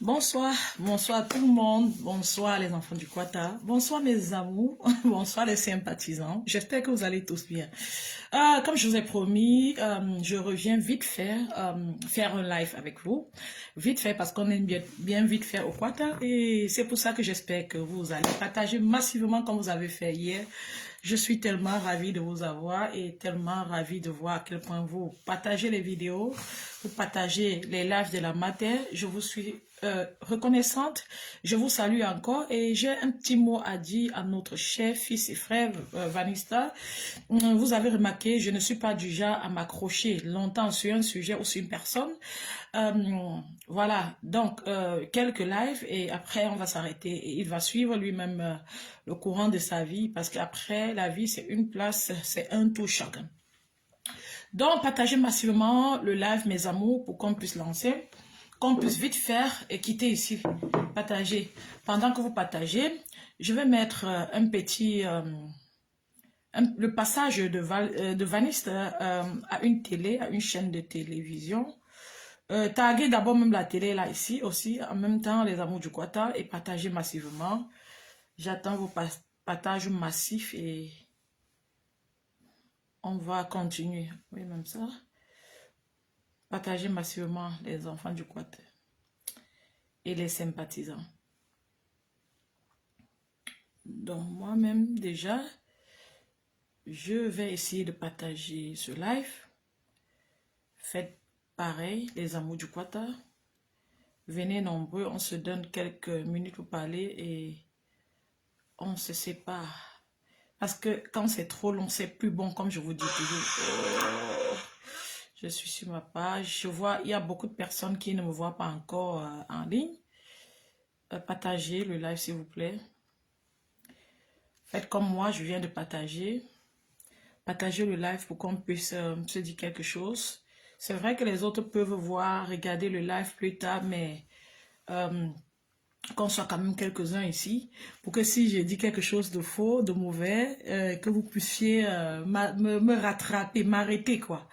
Bonsoir, bonsoir tout le monde, bonsoir les enfants du Quata, bonsoir mes amours, bonsoir les sympathisants, j'espère que vous allez tous bien. Comme je vous ai promis, je reviens vite fait faire un live avec vous, vite fait parce qu'on aime bien vite faire au Quata et c'est pour ça que j'espère que vous allez partager massivement comme vous avez fait hier. Je suis tellement ravie de vous avoir et tellement ravie de voir à quel point vous partagez les vidéos, vous partagez les lives de la matin. Je vous suis reconnaissante. Je vous salue encore et j'ai un petit mot à dire à notre cher fils et frère Vanista. Vous avez remarqué, je ne suis pas du genre à m'accrocher longtemps sur un sujet ou sur une personne. Voilà, donc quelques lives et après on va s'arrêter et il va suivre lui-même le courant de sa vie parce qu'après la vie c'est une place, c'est un tout chacun. Donc partagez massivement le live mes amours pour qu'on puisse lancer, qu'on puisse vite faire et quitter ici. Partagez. Pendant que vous partagez, je vais mettre un petit... le passage de Vanista à une télé, à une chaîne de télévision. Taguez d'abord même la télé là ici aussi, en même temps les amours du Quata et partagez massivement. J'attends vos partages massifs et on va continuer. Oui, même ça. Partagez massivement les enfants du Quata et les sympathisants. Donc moi-même déjà, je vais essayer de partager ce live. Faites pareil, les amours du Quata. Venez nombreux, on se donne quelques minutes pour parler et on se sépare. Parce que quand c'est trop long, c'est plus bon, comme je vous dis toujours. Je suis sur ma page. Je vois, il y a beaucoup de personnes qui ne me voient pas encore en ligne. Partagez le live, s'il vous plaît. Faites comme moi, je viens de partager. Partagez le live pour qu'on puisse se dire quelque chose. C'est vrai que les autres peuvent voir, regarder le live plus tard, mais qu'on soit quand même quelques-uns ici, pour que si je dis quelque chose de faux, de mauvais, que vous puissiez me rattraper, m'arrêter, quoi.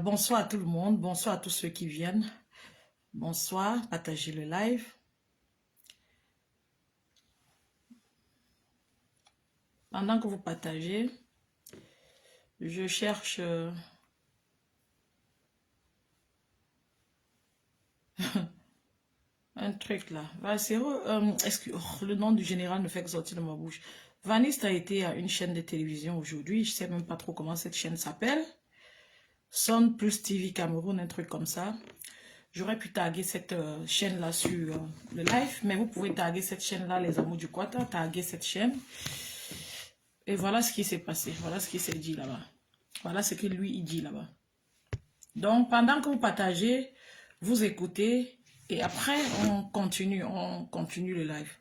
Bonsoir à tout le monde, bonsoir à tous ceux qui viennent. Bonsoir, partagez le live. Pendant que vous partagez, je cherche... un truc là. Le nom du général ne fait que sortir de ma bouche. Vanista a été à une chaîne de télévision aujourd'hui. Je sais même pas trop comment cette chaîne s'appelle. Son plus TV Cameroun, un truc comme ça. J'aurais pu taguer cette chaîne là sur le live. Mais vous pouvez taguer cette chaîne là, les amours du Quata. Taguer cette chaîne. Et voilà ce qui s'est passé. Voilà ce qui s'est dit là-bas. Voilà ce que lui il dit là-bas. Donc pendant que vous partagez, vous écoutez. Et après, on continue le live.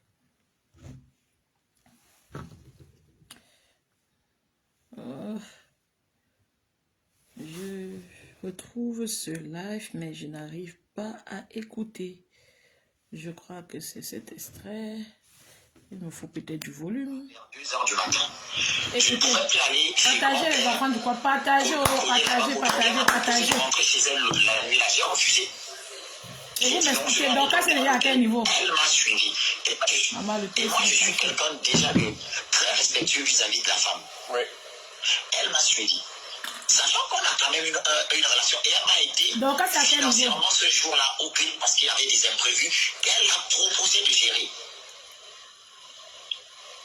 Je retrouve ce live, mais je n'arrive pas à écouter. Je crois que c'est cet extrait. Il me faut peut-être du volume. 2h du matin. Écoutez, partagez les enfants du quoi. Partagez. Je rentrais chez elle la nuit, là, j'ai refusé. Et vous m'expliquez, donc ça c'est déjà à quel niveau? Elle m'a suivi. Et moi, je suis quelqu'un déjà de très respectueux vis-à-vis de la femme. Oui. Elle m'a suivi. Sachant qu'on a quand même une relation, et elle m'a aidé donc, financièrement ce jour-là au clip parce qu'il y avait des imprévus qu'elle a proposé de gérer.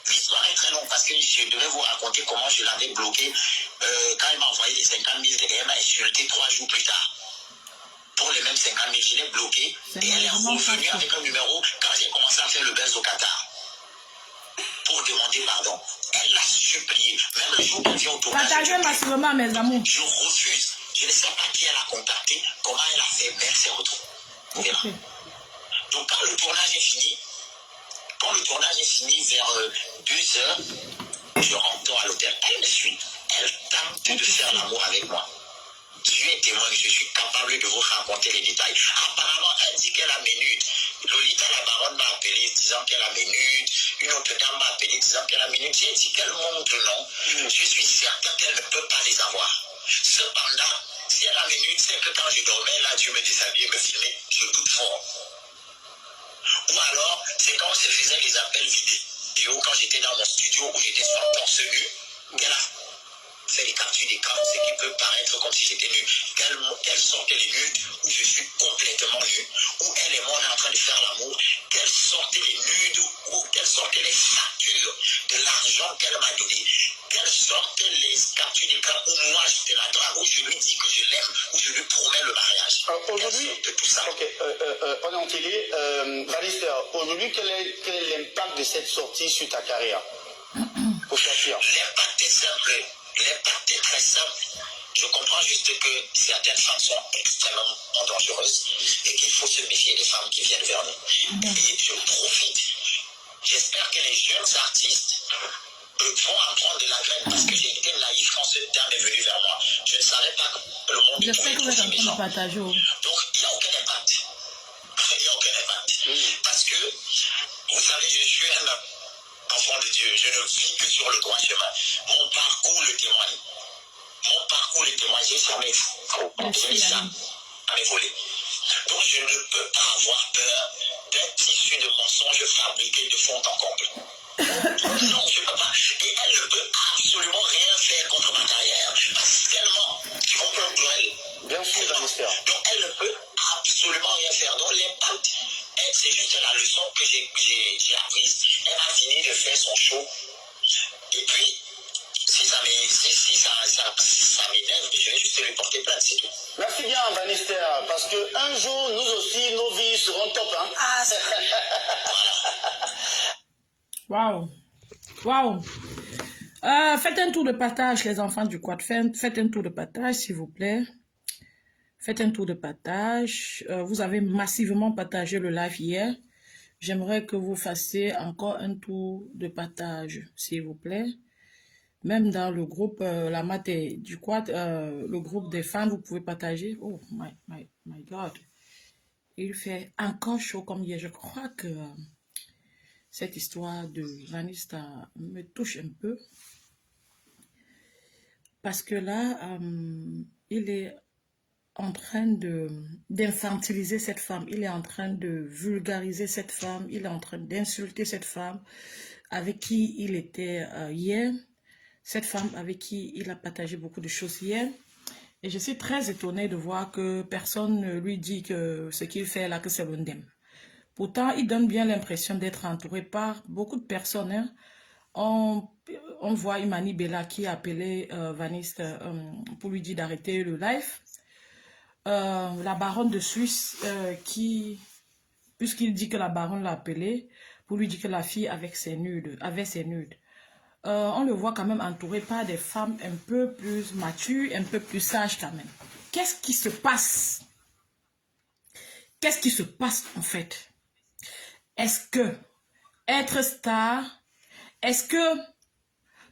L'histoire est très longue parce que je devais vous raconter comment je l'avais bloqué quand elle m'a envoyé les 50 000 et elle m'a insulté 3 jours plus tard. Pour les mêmes 50 000, je l'ai bloqué et elle est revenue avec un numéro quand j'ai commencé à faire le buzz au Qatar pour demander pardon. Elle l'a supplié. Même le jour qu'on vient au tournage. Partagez massivement, mes amours. Je refuse. Je ne sais pas qui elle a contacté, comment elle a fait, mais elle s'est retrouvée. Okay. Donc quand le tournage est fini, vers 2h, je rentre à l'hôtel. Elle me suit. Elle tente de faire l'amour avec moi. Dieu est témoin que je suis capable de vous raconter les détails. Apparemment, elle dit qu'elle a mes nudes. Lolita la baronne m'a appelé disant qu'elle a mes nudes. Une autre dame m'a appelé disant qu'elle a mes nudes. J'ai dit qu'elle montre non. Je suis certain qu'elle ne peut pas les avoir. Cependant, si elle a mes nudes, c'est que quand je dormais là, Dieu me déshabillait, me filmait. Je doute fort. c'est quand on se faisait les appels vidéo, quand j'étais dans mon studio où j'étais soit torse nu, qu'elle a fait les captures d'écran, ce qui peut paraître comme si j'étais nu. Qu'elle sortait les nudes où je suis complètement nu, où elle et moi on est en train de faire l'amour, qu'elle sortait les nudes ou qu'elle sortait les factures de l'argent qu'elle m'a donné, qu'elle sortait les captures d'écran où moi je la drague, où je lui dis que je l'aime, où je lui promets le mariage. Aujourd'hui, de tout ça. Ok, on est en télé. Vanessa, aujourd'hui, quel est l'impact de cette sortie sur ta carrière? Pour sortir. L'impact est simple. L'impact est très simple. Je comprends juste que certaines femmes sont extrêmement dangereuses et qu'il faut se méfier des femmes qui viennent vers nous. Et je profite. J'espère que les jeunes artistes vont en prendre de la graine parce que j'ai été naïf quand ce terme est venu vers moi. Je ne savais pas que le monde J'espère que vous êtes en train de partager. Donc, il n'y a aucun impact. Il n'y a aucun impact. Parce que, vous savez, je suis un enfant de Dieu. Je ne vis que sur le droit chemin. Mon parcours le témoigne. Mon parcours le témoigne. J'ai jamais mis ça à mes volets. Donc, je ne peux pas avoir peur d'un tissu de mensonges fabriqué de fond en comble. Non, je ne peux pas. Et elle ne peut absolument rien faire contre ma carrière. Parce qu'elle ment. Tu comprends pour elle? Bien sûr, Vanessa. Donc, elle ne peut absolument rien faire. Donc, l'impact, c'est juste la leçon que j'ai apprise. Elle a fini de faire son show. Et puis, si ça m'énerve, je vais juste lui porter plainte, c'est tout. Merci bien, Vanessa, parce que un jour, nous aussi, nos vies seront top. Hein? Ah, c'est Waouh. Waouh. Faites un tour de partage, les enfants du quad. Faites un tour de partage, s'il vous plaît. Faites un tour de partage. Vous avez massivement partagé le live hier. J'aimerais que vous fassiez encore un tour de partage, s'il vous plaît. Même dans le groupe, la mat du quad, le groupe des femmes, vous pouvez partager. Oh my God. Il fait encore chaud comme hier. Je crois que cette histoire de Vanessa me touche un peu. Parce que là, il est en train d'infantiliser cette femme. Il est en train de vulgariser cette femme. Il est en train d'insulter cette femme avec qui il était hier. Cette femme avec qui il a partagé beaucoup de choses hier. Et je suis très étonnée de voir que personne ne lui dit que ce qu'il fait là, que c'est l'ondem. Pourtant, il donne bien l'impression d'être entouré par beaucoup de personnes. Hein. On voit Imani Bella qui a appelé Vanessa pour lui dire d'arrêter le live. La baronne de Suisse puisqu'il dit que la baronne l'a appelé pour lui dire que la fille avait ses nudes. On le voit quand même entouré par des femmes un peu plus matures, un peu plus sages quand même. Qu'est-ce qui se passe? Qu'est-ce qui se passe en fait? Est-ce que être star, est-ce que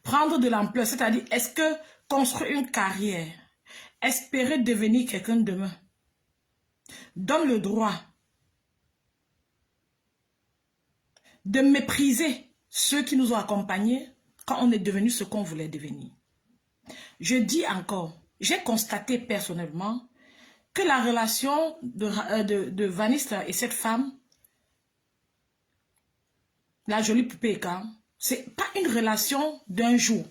prendre de l'ampleur, c'est-à-dire est-ce que construire une carrière, espérer devenir quelqu'un demain, donne le droit de mépriser ceux qui nous ont accompagnés quand on est devenu ce qu'on voulait devenir? Je dis encore, j'ai constaté personnellement que la relation de Vanessa et cette femme, la jolie poupée, c'est pas une relation d'un jour.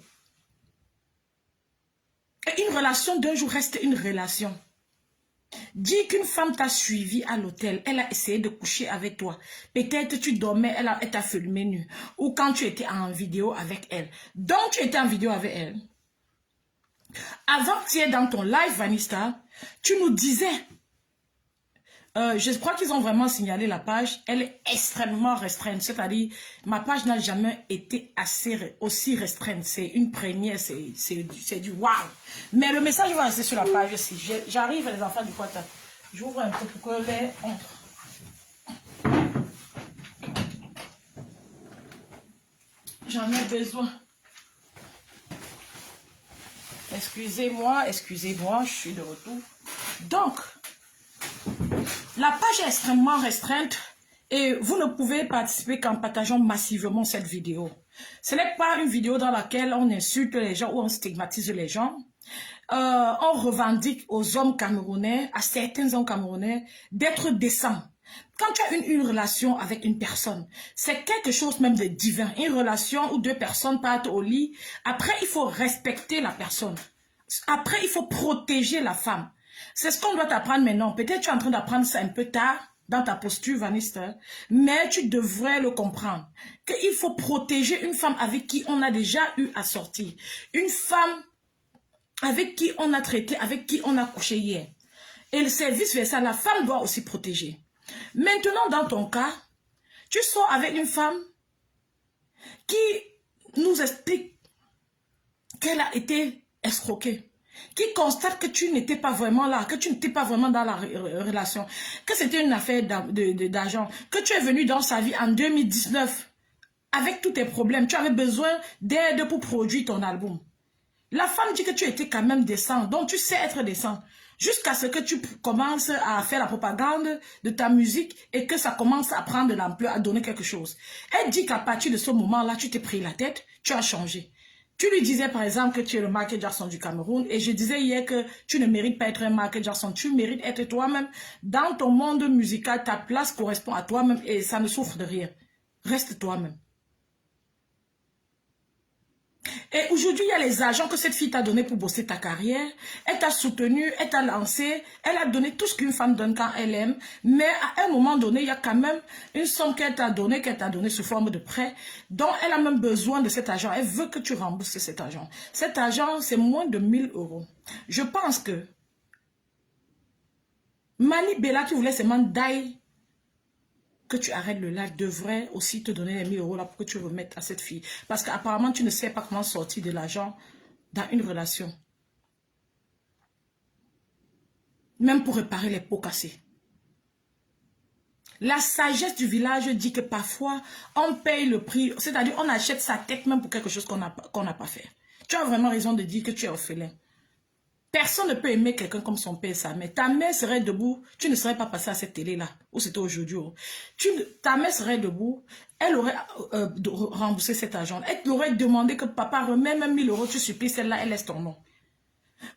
Et une relation d'un jour reste une relation. Dis qu'une femme t'a suivi à l'hôtel, elle a essayé de coucher avec toi. Peut-être tu dormais, elle t'a filmé nu. Ou quand tu étais en vidéo avec elle. Donc tu étais en vidéo avec elle. Avant que tu es dans ton live, Vanessa, tu nous disais... je crois qu'ils ont vraiment signalé la page. Elle est extrêmement restreinte. C'est-à-dire, ma page n'a jamais été aussi restreinte. C'est une première, c'est du wow. Mais le message va rester sur la page aussi. J'arrive, les enfants du Quata. J'ouvre un peu pour que les entre. J'en ai besoin. Excusez-moi, je suis de retour. Donc, la page est extrêmement restreinte et vous ne pouvez participer qu'en partageant massivement cette vidéo. Ce n'est pas une vidéo dans laquelle on insulte les gens ou on stigmatise les gens. On revendique aux hommes camerounais, à certains hommes camerounais, d'être décents. Quand tu as une relation avec une personne, c'est quelque chose même de divin. Une relation où deux personnes partent au lit. Après, il faut respecter la personne. Après, il faut protéger la femme. C'est ce qu'on doit t'apprendre maintenant. Peut-être tu es en train d'apprendre ça un peu tard dans ta posture, Vanessa, mais tu devrais le comprendre. Qu'il faut protéger une femme avec qui on a déjà eu à sortir. Une femme avec qui on a traité, avec qui on a couché hier. Et c'est vice-versa, la femme doit aussi protéger. Maintenant, dans ton cas, tu sors avec une femme qui nous explique qu'elle a été escroquée, qui constate que tu n'étais pas vraiment là, que tu n'étais pas vraiment dans la relation, que c'était une affaire d'argent, que tu es venu dans sa vie en 2019 avec tous tes problèmes, tu avais besoin d'aide pour produire ton album. La femme dit que tu étais quand même décent, donc tu sais être décent. Jusqu'à ce que tu commences à faire la propagande de ta musique et que ça commence à prendre de l'ampleur, à donner quelque chose. Elle dit qu'à partir de ce moment-là, tu t'es pris la tête, tu as changé. Tu lui disais par exemple que tu es le Michael Jackson du Cameroun et je disais hier que tu ne mérites pas être un Michael Jackson, tu mérites être toi-même. Dans ton monde musical, ta place correspond à toi-même et ça ne souffre de rien. Reste toi-même. Et aujourd'hui, il y a les agents que cette fille t'a donné pour bosser ta carrière. Elle t'a soutenu, elle t'a lancé, elle a donné tout ce qu'une femme donne quand elle aime. Mais à un moment donné, il y a quand même une somme qu'elle t'a donnée sous forme de prêt, dont elle a même besoin de cet argent. Elle veut que tu rembourses cet argent. Cet argent, c'est moins de 1000 €. Je pense que Mani Bella, qui voulait seulement d'aille, que tu arrêtes le live, devrait aussi te donner les 1000 € là pour que tu remettes à cette fille. Parce qu'apparemment, tu ne sais pas comment sortir de l'argent dans une relation. Même pour réparer les pots cassés. La sagesse du village dit que parfois, on paye le prix. C'est-à-dire, on achète sa tête même pour quelque chose qu'on n'a pas fait. Tu as vraiment raison de dire que tu es orphelin. Personne ne peut aimer quelqu'un comme son père et sa mère. Ta mère serait debout, tu ne serais pas passé à cette télé-là, où c'était aujourd'hui. Ta mère serait debout, elle aurait remboursé cet argent. Elle aurait demandé que papa remet même 1000 €, tu supplies celle-là, elle laisse ton nom.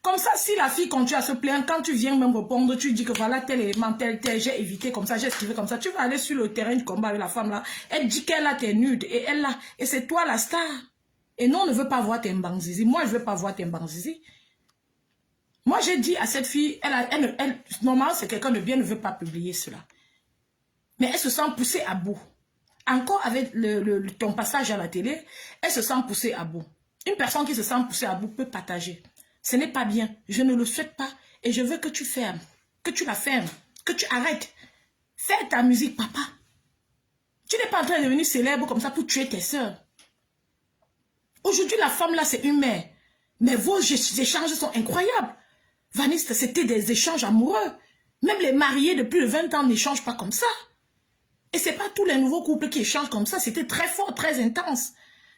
Comme ça, si la fille continue à se plaindre, quand tu viens même répondre, tu dis que voilà, tel élément, tel, j'ai évité comme ça, j'ai esquivé comme ça, tu vas aller sur le terrain du combat avec la femme là, elle dit qu'elle a tes nudes, et elle là, et c'est toi la star. Et non, on ne veut pas voir tes mbangzizi. Moi, je ne veux pas voir tes mbangzizi. Moi, j'ai dit à cette fille, normalement, c'est quelqu'un de bien, ne veut pas publier cela. Mais elle se sent poussée à bout. Encore avec ton passage à la télé, elle se sent poussée à bout. Une personne qui se sent poussée à bout peut partager. Ce n'est pas bien. Je ne le souhaite pas. Et je veux que tu fermes. Que tu la fermes. Que tu arrêtes. Fais ta musique, papa. Tu n'es pas en train de devenir célèbre comme ça pour tuer tes soeurs. Aujourd'hui, la femme là, c'est une mère. Mais vos échanges sont incroyables. Vanessa, c'était des échanges amoureux. Même les mariés de plus de 20 ans n'échangent pas comme ça. Et ce n'est pas tous les nouveaux couples qui échangent comme ça. C'était très fort, très intense.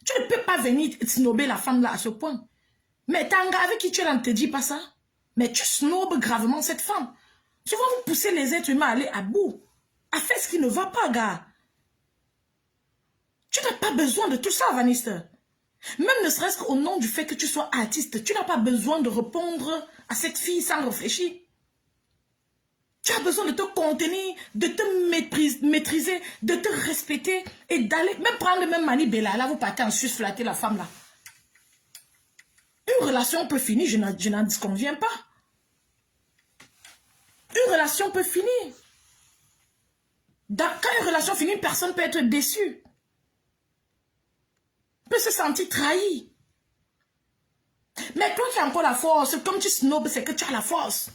Tu ne peux pas venir snober la femme là à ce point. Mais Tanga, avec qui tu es là, ne te dit pas ça. Mais tu snobes gravement cette femme. Tu vas vous pousser les êtres humains à aller à bout. À faire ce qui ne va pas, gars. Tu n'as pas besoin de tout ça, Vanessa. Même ne serait-ce qu'au nom du fait que tu sois artiste, tu n'as pas besoin de répondre à cette fille sans réfléchir. Tu as besoin de te contenir, de te maîtriser, de te respecter et d'aller, même prendre le même Mani Bella, là vous partez en Suisse flatter la femme là. Une relation peut finir, je n'en disconviens pas. Une relation peut finir. Quand une relation finit, une personne peut être déçue. Peut se sentir trahi. Mais toi qui as encore la force, comme tu snobes, c'est que tu as la force.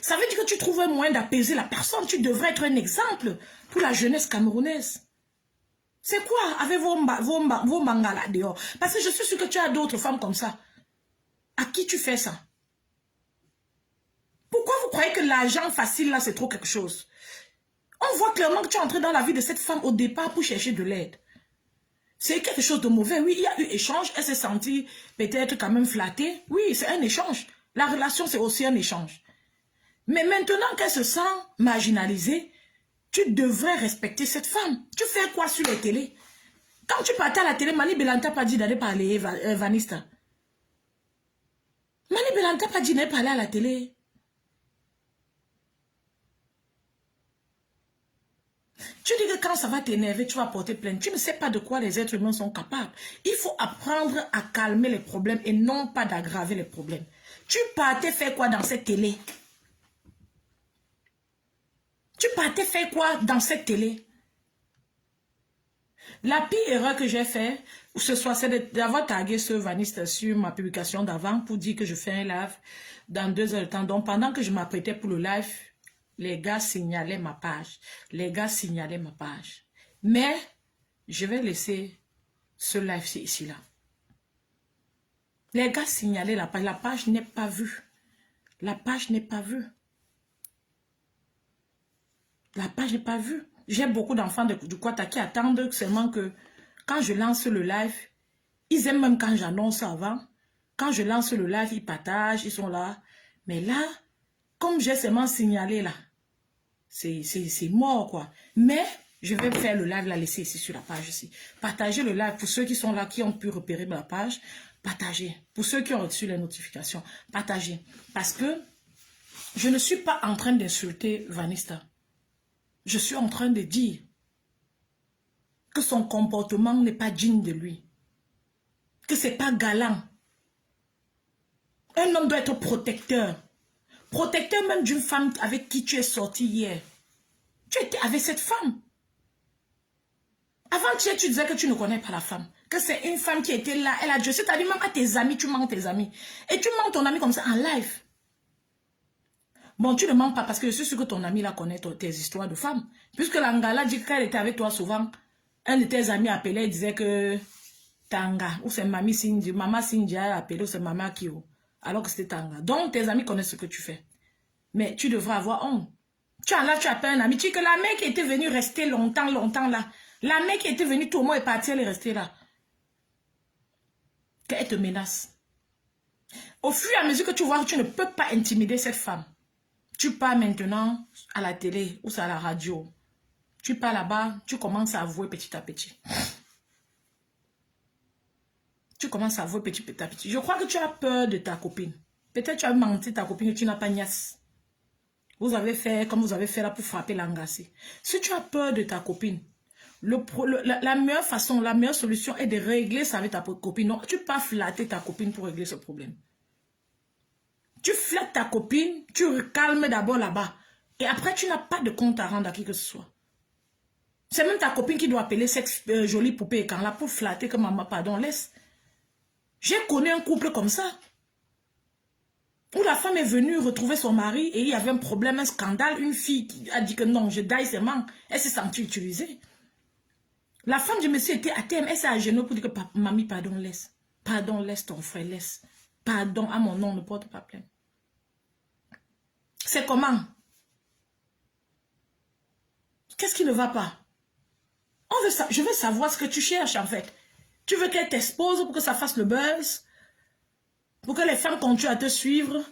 Ça veut dire que tu trouves un moyen d'apaiser la personne. Tu devrais être un exemple pour la jeunesse camerounaise. C'est quoi avec vos mangas là dehors? Parce que je suis sûre que tu as d'autres femmes comme ça. À qui tu fais ça? Pourquoi vous croyez que l'argent facile là c'est trop quelque chose? On voit clairement que tu es entré dans la vie de cette femme au départ pour chercher de l'aide. C'est quelque chose de mauvais. Oui, il y a eu échange. Elle s'est sentie peut-être quand même flattée. Oui, c'est un échange. La relation, c'est aussi un échange. Mais maintenant qu'elle se sent marginalisée, tu devrais respecter cette femme. Tu fais quoi sur les télés? Quand tu partais à la télé, Mani Bella t'a pas dit d'aller parler, Vanessa. Mani Bella t'a pas dit d'aller parler à la télé. Tu dis que quand ça va t'énerver, tu vas porter plainte. Tu ne sais pas de quoi les êtres humains sont capables. Il faut apprendre à calmer les problèmes et non pas d'aggraver les problèmes. Tu partais faire quoi dans cette télé? Tu partais faire quoi dans cette télé? La pire erreur que j'ai fait, ce soit, c'est d'avoir tagué ce Vaniste sur ma publication d'avant pour dire que je fais un live dans 2 heures de temps. Donc, pendant que je m'apprêtais pour le live, les gars signalaient ma page. Les gars signalaient ma page. Mais, je vais laisser ce live ici-là. Les gars signalaient la page. La page n'est pas vue. La page n'est pas vue. La page n'est pas vue. J'ai beaucoup d'enfants du Kwata qui attendent seulement que quand je lance le live, ils aiment même quand j'annonce avant. Quand je lance le live, ils partagent, ils sont là. Mais là, comme j'ai seulement signalé là, c'est mort quoi. Mais je vais faire le live, la laisser ici sur la page ici. Partagez le live pour ceux qui sont là, qui ont pu repérer ma page. Partagez. Pour ceux qui ont reçu les notifications, partagez. Parce que je ne suis pas en train d'insulter Vanista. Je suis en train de dire que son comportement n'est pas digne de lui. Que c'est pas galant. Un homme doit être protecteur. Protecteur même d'une femme avec qui tu es sorti hier. Tu étais avec cette femme. Avant tu disais que tu ne connais pas la femme. Que c'est une femme qui était là. Elle a dit, c'est-à-dire même à tes amis, tu mens tes amis. Et tu mens ton ami comme ça en live. Bon, tu ne mens pas parce que je suis sûr que ton ami là connaît tes histoires de femmes. Puisque l'Angala dit qu'elle était avec toi souvent. Un de tes amis appelait et disait que Tanga, ou c'est Mami Cindy, Maman Cindy a appelé, ou c'est Maman Kyo. Alors que c'était Tanga. Donc tes amis connaissent ce que tu fais. Mais tu devrais avoir honte. Tu appelles un ami. Tu dis que la mère qui était venue rester longtemps là. La mère qui était venue, tout le monde est parti, elle est restée là. Qu'elle te menace. Au fur et à mesure que tu vois que tu ne peux pas intimider cette femme. Tu pars maintenant à la télé ou à la radio. Tu pars là-bas, tu commences à avouer petit à petit. Tu commences à avouer petit à petit. Je crois que tu as peur de ta copine. Peut-être tu as menti ta copine et tu n'as pas niasse. Vous avez fait comme vous avez fait là pour frapper l'angassé. Si tu as peur de ta copine, la meilleure façon, la meilleure solution est de régler ça avec ta copine. Non, tu ne peux pas flatter ta copine pour régler ce problème. Tu flattes ta copine, tu calmes d'abord là-bas. Et après, tu n'as pas de compte à rendre à qui que ce soit. C'est même ta copine qui doit appeler cette jolie poupée quand là pour flatter que maman, pardon, laisse. J'ai connu un couple comme ça. Où la femme est venue retrouver son mari et il y avait un problème, un scandale. Une fille qui a dit que non, je daille seulement. Elle s'est sentie utilisée. La femme du monsieur était à terme. Elle s'est à genoux pour dire que mamie, pardon, laisse. Pardon, laisse ton frère, laisse. Pardon, à mon nom, ne porte pas plainte. C'est comment? Qu'est-ce qui ne va pas? Je veux savoir ce que tu cherches en fait. Tu veux qu'elle t'expose pour que ça fasse le buzz? Pour que les femmes continuent à te suivre?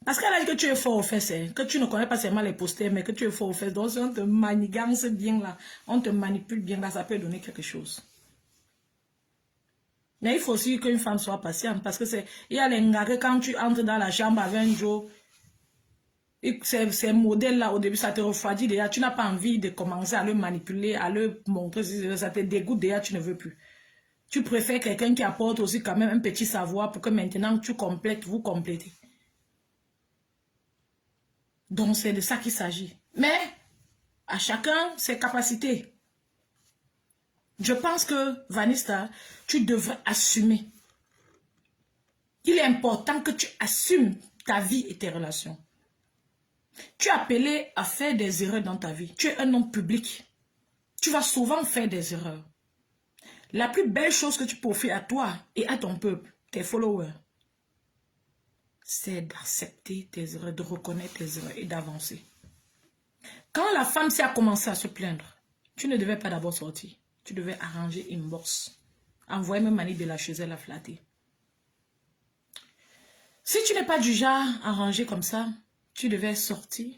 Parce qu'elle a dit que tu es fort aux fesses, hein, que tu ne connais pas seulement les posters, mais que tu es fort aux fesses. Donc si on te manigance bien là, on te manipule bien là, ça peut donner quelque chose. Mais il faut aussi qu'une femme soit patiente parce que il y a les gars que quand tu entres dans la chambre avec un jour, ces modèles-là, au début, ça te refroidit déjà. Tu n'as pas envie de commencer à le manipuler, à le montrer. Ça te dégoûte déjà, tu ne veux plus. Tu préfères quelqu'un qui apporte aussi quand même un petit savoir pour que maintenant tu complètes, vous complétez. Donc, c'est de ça qu'il s'agit. Mais, à chacun ses capacités. Je pense que, Vanista, tu devrais assumer. Il est important que tu assumes ta vie et tes relations. Tu es appelé à faire des erreurs dans ta vie. Tu es un homme public. Tu vas souvent faire des erreurs. La plus belle chose que tu peux offrir à toi et à ton peuple, tes followers, c'est d'accepter tes erreurs, de reconnaître tes erreurs et d'avancer. Quand la femme s'est commencé à se plaindre, tu ne devais pas d'abord sortir. Tu devais arranger une bourse. Envoyer même Mani de la chez elle à flatter. Si tu n'es pas du genre arrangé comme ça, tu devais sortir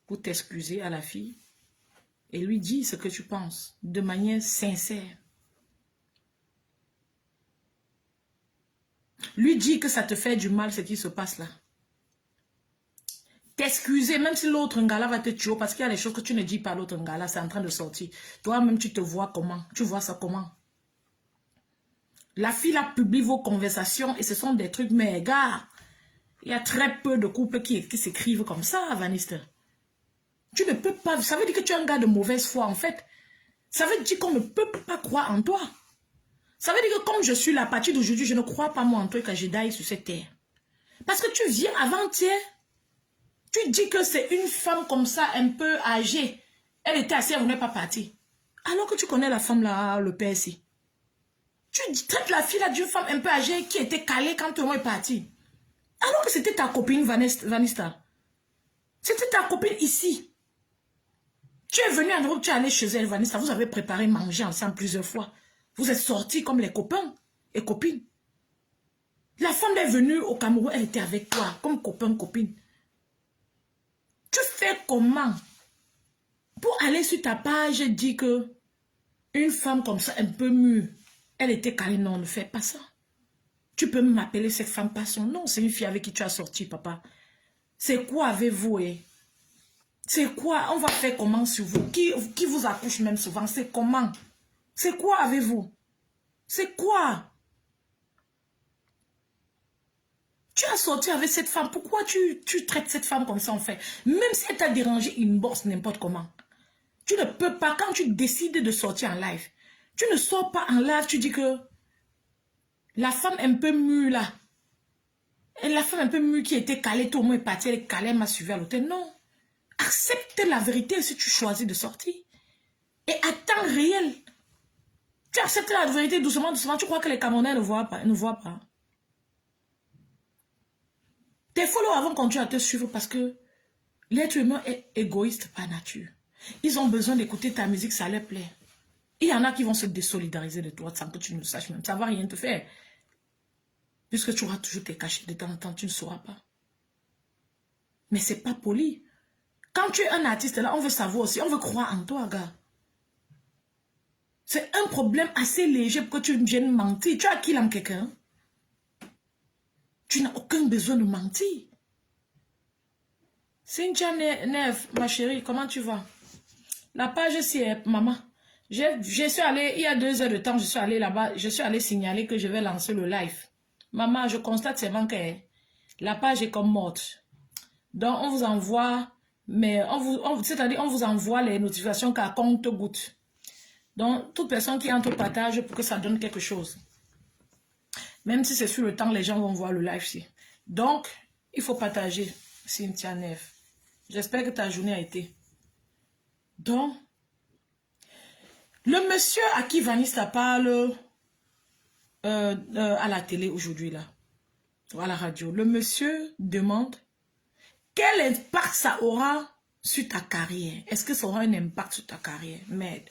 pour t'excuser à la fille et lui dire ce que tu penses de manière sincère. Lui dire que ça te fait du mal ce qui se passe là. t'excuser, même si l'autre ngala va te tuer, parce qu'il y a des choses que tu ne dis pas à l'autre ngala, c'est en train de sortir. Toi-même, tu te vois comment? Tu vois ça comment? La fille là publie vos conversations et ce sont des trucs, mais gars, il y a très peu de couples qui s'écrivent comme ça, Vanister. Tu ne peux pas, ça veut dire que tu es un gars de mauvaise foi, en fait. Ça veut dire qu'on ne peut pas croire en toi. Ça veut dire que comme je suis là, à partir d'aujourd'hui, je ne crois pas moi en toi quand je daille sur cette terre. Parce que tu viens avant-hier, tu dis que c'est une femme comme ça, un peu âgée. Elle était assise, elle n'est pas partie. Alors que tu connais la femme là, le père ici. Tu traites la fille là d'une femme un peu âgée qui était calée quand tout le monde est parti. Alors que c'était ta copine Vanista. C'était ta copine ici. Tu es venu en Europe, tu es allé chez elle, Vanessa. Vous avez préparé manger ensemble plusieurs fois. Vous êtes sortis comme les copains et copines. La femme est venue au Cameroun, elle était avec toi, comme copain, copine. Tu fais comment? Pour aller sur ta page, dis que une femme comme ça, un peu mûre, elle était calée. Non, ne fais pas ça. Tu peux m'appeler cette femme par son nom. C'est une fille avec qui tu as sorti, papa. C'est quoi avez-vous, C'est quoi? On va faire comment sur vous? Qui vous accouche même souvent? C'est comment? C'est quoi avez-vous? C'est quoi? Tu as sorti avec cette femme. Pourquoi tu traites cette femme comme ça en fait? Même si elle t'a dérangé inbox n'importe comment. Tu ne peux pas, quand tu décides de sortir en live, tu ne sors pas en live, tu dis que la femme un peu mûre là, et la femme un peu mûre qui était calée, tout le monde est parti, elle est calée, elle m'a suivi à l'hôtel. Non. Accepte la vérité si tu choisis de sortir. Et à temps réel, tu acceptes la vérité doucement, doucement. Tu crois que les Camerounais ne voient pas, Tes followers vont continuer à te suivre parce que l'être humain est égoïste par nature. Ils ont besoin d'écouter ta musique, ça leur plaît. Il y en a qui vont se désolidariser de toi sans que tu ne le saches même. Ça ne va rien te faire. Puisque tu auras toujours tes cachets de temps en temps, tu ne sauras pas. Mais c'est pas poli. Quand tu es un artiste là, on veut savoir aussi, on veut croire en toi, gars. C'est un problème assez léger pour que tu viennes mentir. Tu as qui là, quelqu'un? Tu n'as aucun besoin de mentir. Cynthia Neve, ma chérie, comment tu vas? La page, c'est maman. Je suis allée, il y a 2 heures de temps, je suis allée là-bas, je suis allée signaler que je vais lancer le live. Maman, je constate seulement que la page est comme morte. Donc, on vous envoie, mais c'est-à-dire, on vous envoie les notifications qu'à compte-goutte. Donc, toute personne qui entre partage pour que ça donne quelque chose. Même si c'est sur le temps, les gens vont voir le live ici. Donc, il faut partager, Cynthia Neve. J'espère que ta journée a été. Donc, le monsieur à qui Vanessa parle à la télé aujourd'hui, là, ou à la radio, le monsieur demande quel impact ça aura sur ta carrière. Est-ce que ça aura un impact sur ta carrière? Merde.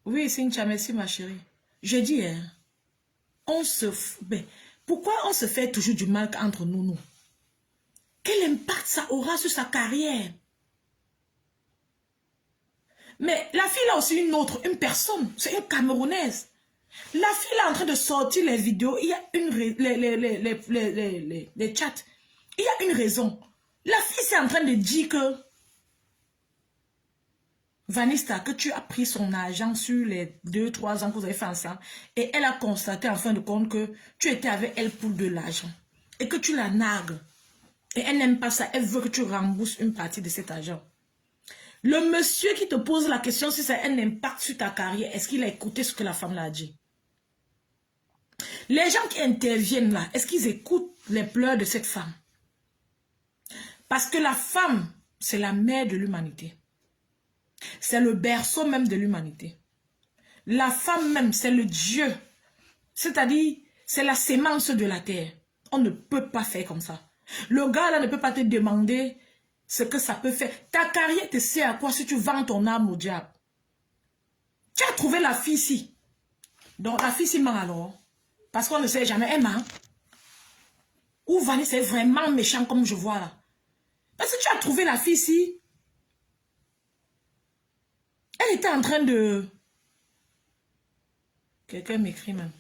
Oui, Cynthia, merci ma chérie. Je dis, hein, pourquoi on se fait toujours du mal entre nous? Quel impact ça aura sur sa carrière? Mais la fille a aussi une personne, c'est une Camerounaise. La fille est en train de sortir les vidéos, il y a les chats. Il y a une raison. La fille c'est en train de dire que Vanessa, que tu as pris son argent sur les 2-3 ans que vous avez fait ensemble et elle a constaté en fin de compte que tu étais avec elle pour de l'argent et que tu la nargues. Et elle n'aime pas ça, elle veut que tu rembourses une partie de cet argent. Le monsieur qui te pose la question si ça a un impact sur ta carrière, est-ce qu'il a écouté ce que la femme l'a dit? Les gens qui interviennent là, est-ce qu'ils écoutent les pleurs de cette femme? Parce que la femme, c'est la mère de l'humanité. C'est le berceau même de l'humanité. La femme même, c'est le Dieu. C'est-à-dire, c'est la sémence de la terre. On ne peut pas faire comme ça. Le gars là ne peut pas te demander ce que ça peut faire. Ta carrière te sert à quoi si tu vends ton âme au diable? Tu as trouvé la fille ici. Donc la fille ici ment alors. Parce qu'on ne sait jamais, elle ment. Ou Vanessa est vraiment méchant comme je vois là. Parce que tu as trouvé la fille ici. Elle était en train de... Quelqu'un m'écrit même.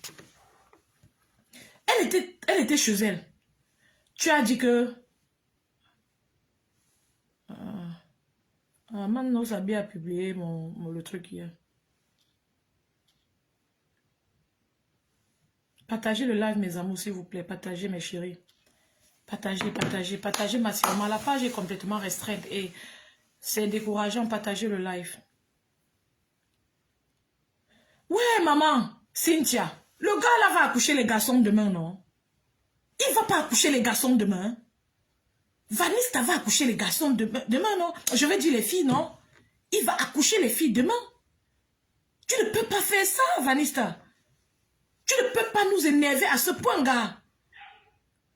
Elle était chez elle. Tu as dit que... Mano Sabi a publié le truc hier. Partagez le live, mes amours, s'il vous plaît. Partagez, mes chéris. Partagez massivement. La page est complètement restreinte et c'est décourageant. Partagez le live. Ouais, maman, Cynthia, le gars là va accoucher les garçons demain, non? Il va pas accoucher les garçons demain. Vanessa va accoucher les garçons demain, non? Je vais dire les filles, non? Il va accoucher les filles demain. Tu ne peux pas faire ça, Vanessa. Tu ne peux pas nous énerver à ce point, gars.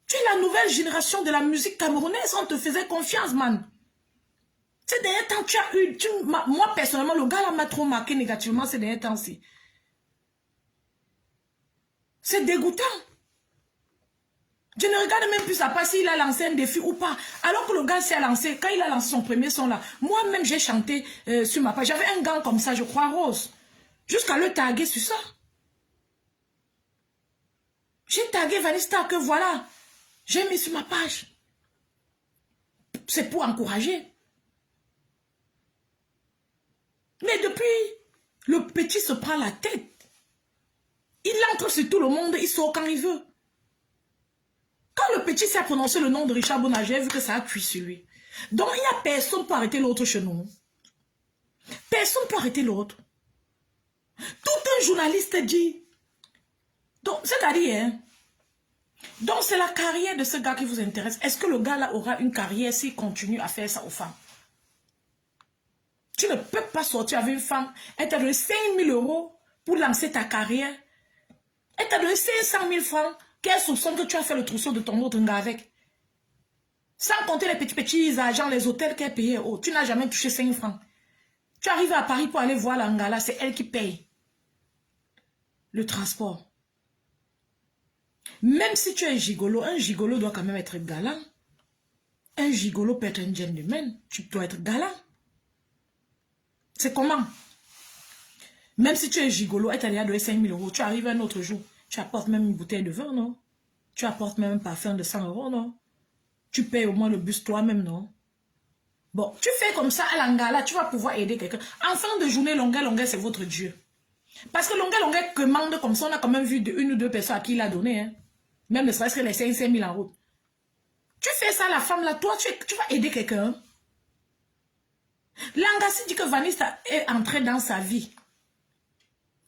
Tu es la nouvelle génération de la musique camerounaise. On te faisait confiance, man. Ces derniers temps, tu as eu... moi, personnellement, le gars là m'a trop marqué négativement ces derniers temps-ci. C'est dégoûtant. Je ne regarde même plus sa part s'il a lancé un défi ou pas. Alors que le gars s'est lancé, quand il a lancé son premier son là, moi-même j'ai chanté sur ma page. J'avais un gant comme ça, je crois rose. Jusqu'à le taguer sur ça. J'ai tagué Vanessa que voilà, j'ai mis sur ma page. C'est pour encourager. Mais depuis, le petit se prend la tête. Il entre sur tout le monde, il sort quand il veut. Quand le petit s'est prononcé le nom de Richard Bona, j'ai vu que ça a cuit sur lui. Donc, il n'y a personne pour arrêter l'autre chez nous. Personne pour arrêter l'autre. Tout un journaliste dit. Donc, c'est-à-dire, hein, donc c'est la carrière de ce gars qui vous intéresse. Est-ce que le gars là aura une carrière s'il continue à faire ça aux femmes? Tu ne peux pas sortir avec une femme. Elle t'a donné 5 000 € pour lancer ta carrière. Elle t'a donné 500 000 francs. Qu'elle soupçonne que tu as fait le trousseau de ton autre gars avec. Sans compter les petits agents, les hôtels qu'elle payait. Oh, tu n'as jamais touché 5 francs. Tu arrives à Paris pour aller voir l'Angala, c'est elle qui paye le transport. Même si tu es un gigolo doit quand même être galant. Un gigolo peut être un gentleman. Tu dois être galant. C'est comment? Même si tu es gigolo, elle t'a donné 5 000 €, tu arrives un autre jour. Tu apportes même une bouteille de vin, non? Tu apportes même un parfum de 100 €, non? Tu payes au moins le bus toi-même, non? Bon, tu fais comme ça à l'Angala, tu vas pouvoir aider quelqu'un. En fin de journée, Longuet, c'est votre Dieu. Parce que Longuet commande comme ça, on a quand même vu une ou deux personnes à qui il a donné. Hein? Même ne serait-ce que les 5 000 en route. Tu fais ça à la femme là, toi, tu vas aider quelqu'un. Langassi dit que Vanessa est entrée dans sa vie.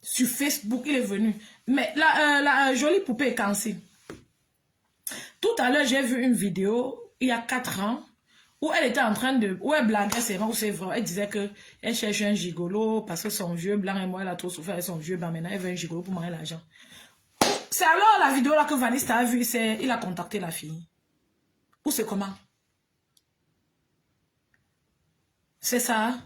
Sur Facebook, il est venu. Mais la jolie poupée est cancée. Tout à l'heure, j'ai vu une vidéo, il y a 4 ans, où elle était en train de... Où elle blaguait, c'est vrai ou c'est vrai. Elle disait qu'elle cherchait un gigolo parce que son vieux blanc et moi, elle a trop souffert avec son vieux blanc. Maintenant, elle veut un gigolo pour manger l'argent. C'est alors la vidéo là que Vanessa a vu, il a contacté la fille. Ou c'est comment? C'est ça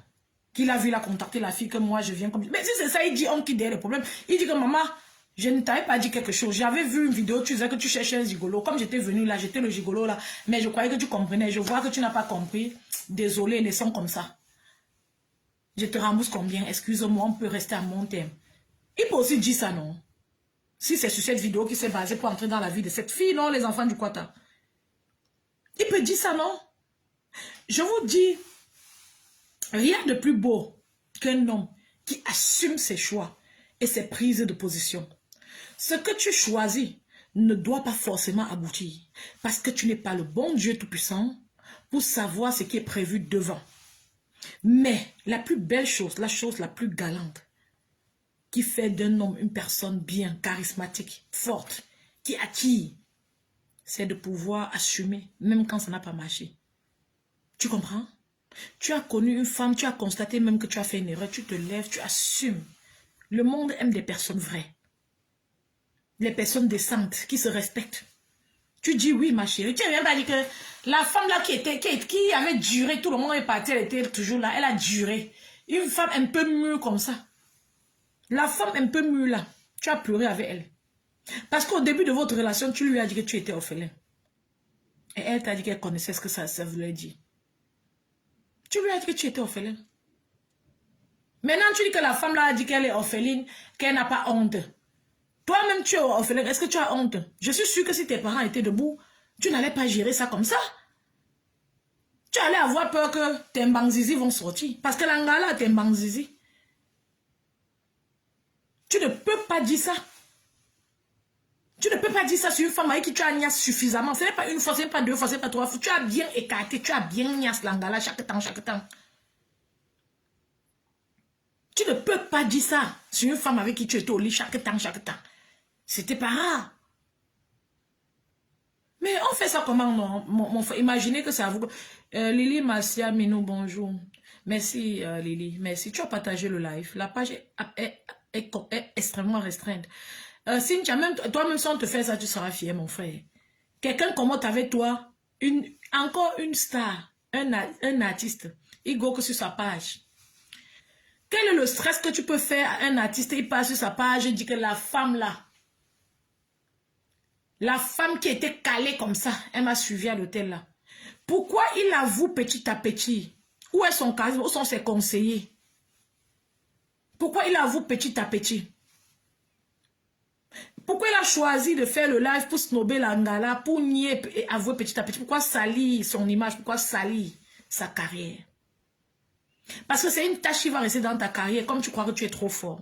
qu'il a vu, il a contacté la fille que moi je viens comme... Mais si c'est ça, il dit on qui derrière le problème. Il dit que maman, je ne t'avais pas dit quelque chose. J'avais vu une vidéo, tu disais que tu cherchais un gigolo. Comme j'étais venu là, j'étais le gigolo là. Mais je croyais que tu comprenais. Je vois que tu n'as pas compris. Désolé, laissons comme ça. Je te rembourse combien? Excuse-moi, on peut rester à mon terme. Il peut aussi dire ça, non? Si c'est sur cette vidéo qui s'est basée pour entrer dans la vie de cette fille, non, les enfants du Kwata. Il peut dire ça, non? Je vous dis, rien de plus beau qu'un homme qui assume ses choix et ses prises de position. Ce que tu choisis ne doit pas forcément aboutir parce que tu n'es pas le bon Dieu Tout-Puissant pour savoir ce qui est prévu devant. Mais la plus belle chose, la chose la plus galante qui fait d'un homme une personne bien, charismatique, forte, qui attire, c'est de pouvoir assumer même quand ça n'a pas marché. Tu comprends? Tu as connu une femme, tu as constaté même que tu as fait une erreur, tu te lèves, tu assumes. Le monde aime des personnes vraies. Les personnes décentes, qui se respectent. Tu dis oui, ma chérie. Tu n'as même pas dit que la femme là qui avait duré, tout le monde est parti, elle était toujours là, elle a duré. Une femme un peu mûre comme ça. La femme un peu mûre là, tu as pleuré avec elle. Parce qu'au début de votre relation, tu lui as dit que tu étais orphelin. Et elle t'a dit qu'elle connaissait ce que ça voulait dire. Tu lui as dit que tu étais orphelin. Maintenant, tu dis que la femme là a dit qu'elle est orpheline, qu'elle n'a pas honte. Toi-même, tu es orphelin. Est-ce que tu as honte? Je suis sûre que si tes parents étaient debout, Tu n'allais pas gérer ça comme ça. Tu allais avoir peur que tes mbangzizi vont sortir. Parce que l'angala, tes mbangzizi. Tu ne peux pas dire ça. Tu ne peux pas dire ça sur une femme avec qui tu as niasse suffisamment. Ce n'est pas une fois, ce n'est pas deux fois, ce n'est pas trois fois. Tu as bien écarté, tu as bien niasse l'angala chaque temps, chaque temps. Tu ne peux pas dire ça sur une femme avec qui tu étais au lit chaque temps, chaque temps. C'était pas rare. Mais on fait ça comment, non? Mon frère, imaginez que c'est à vous. Lily Marcia Minou, bonjour. Merci, Lily. Merci. Tu as partagé le live. La page est extrêmement restreinte. Cynthia, même toi-même, si on te fait ça, tu seras fier, mon frère. Quelqu'un commente avec toi, encore une star, un artiste. Il go que sur sa page. Quel est le stress que tu peux faire à un artiste? Il passe sur sa page et dit que la femme là, la femme qui était calée comme ça, elle m'a suivi à l'hôtel là. Pourquoi il avoue petit à petit? Où est son charisme? Où sont ses conseillers? Pourquoi il avoue petit à petit? Pourquoi il a choisi de faire le live pour snober l'angala, pour nier et avouer petit à petit? Pourquoi salir son image? Pourquoi salir sa carrière? Parce que c'est une tâche qui va rester dans ta carrière comme tu crois que tu es trop fort.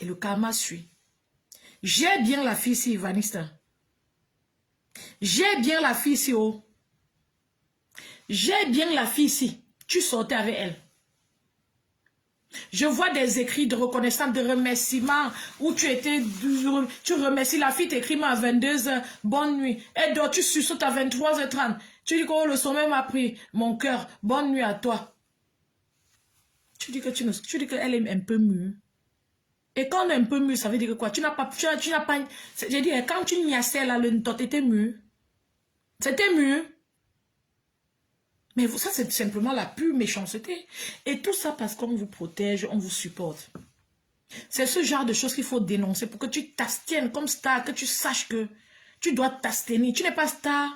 Et le karma suit. J'ai bien la fille ici, Vanessa. J'ai bien la fille ici, oh. J'ai bien la fille ici. Tu sortais avec elle. Je vois des écrits de reconnaissance, de remerciements où tu étais, tu remercies la fille, t'écris à 22h, bonne nuit. Et donc tu sursautes à 23h30. Tu dis que oh, le sommeil m'a pris mon cœur, bonne nuit à toi. Tu dis que tu dis qu'elle est un peu mûre. Et quand on est un peu mûr, ça veut dire que quoi? Tu n'as pas, j'ai dit, quand tu niassais là, le tot était mûr. C'était mûr. Mais ça, c'est simplement la pure méchanceté. Et tout ça parce qu'on vous protège, on vous supporte. C'est ce genre de choses qu'il faut dénoncer pour que tu t'abstiennes comme star, que tu saches que tu dois t'abstenir. Tu n'es pas star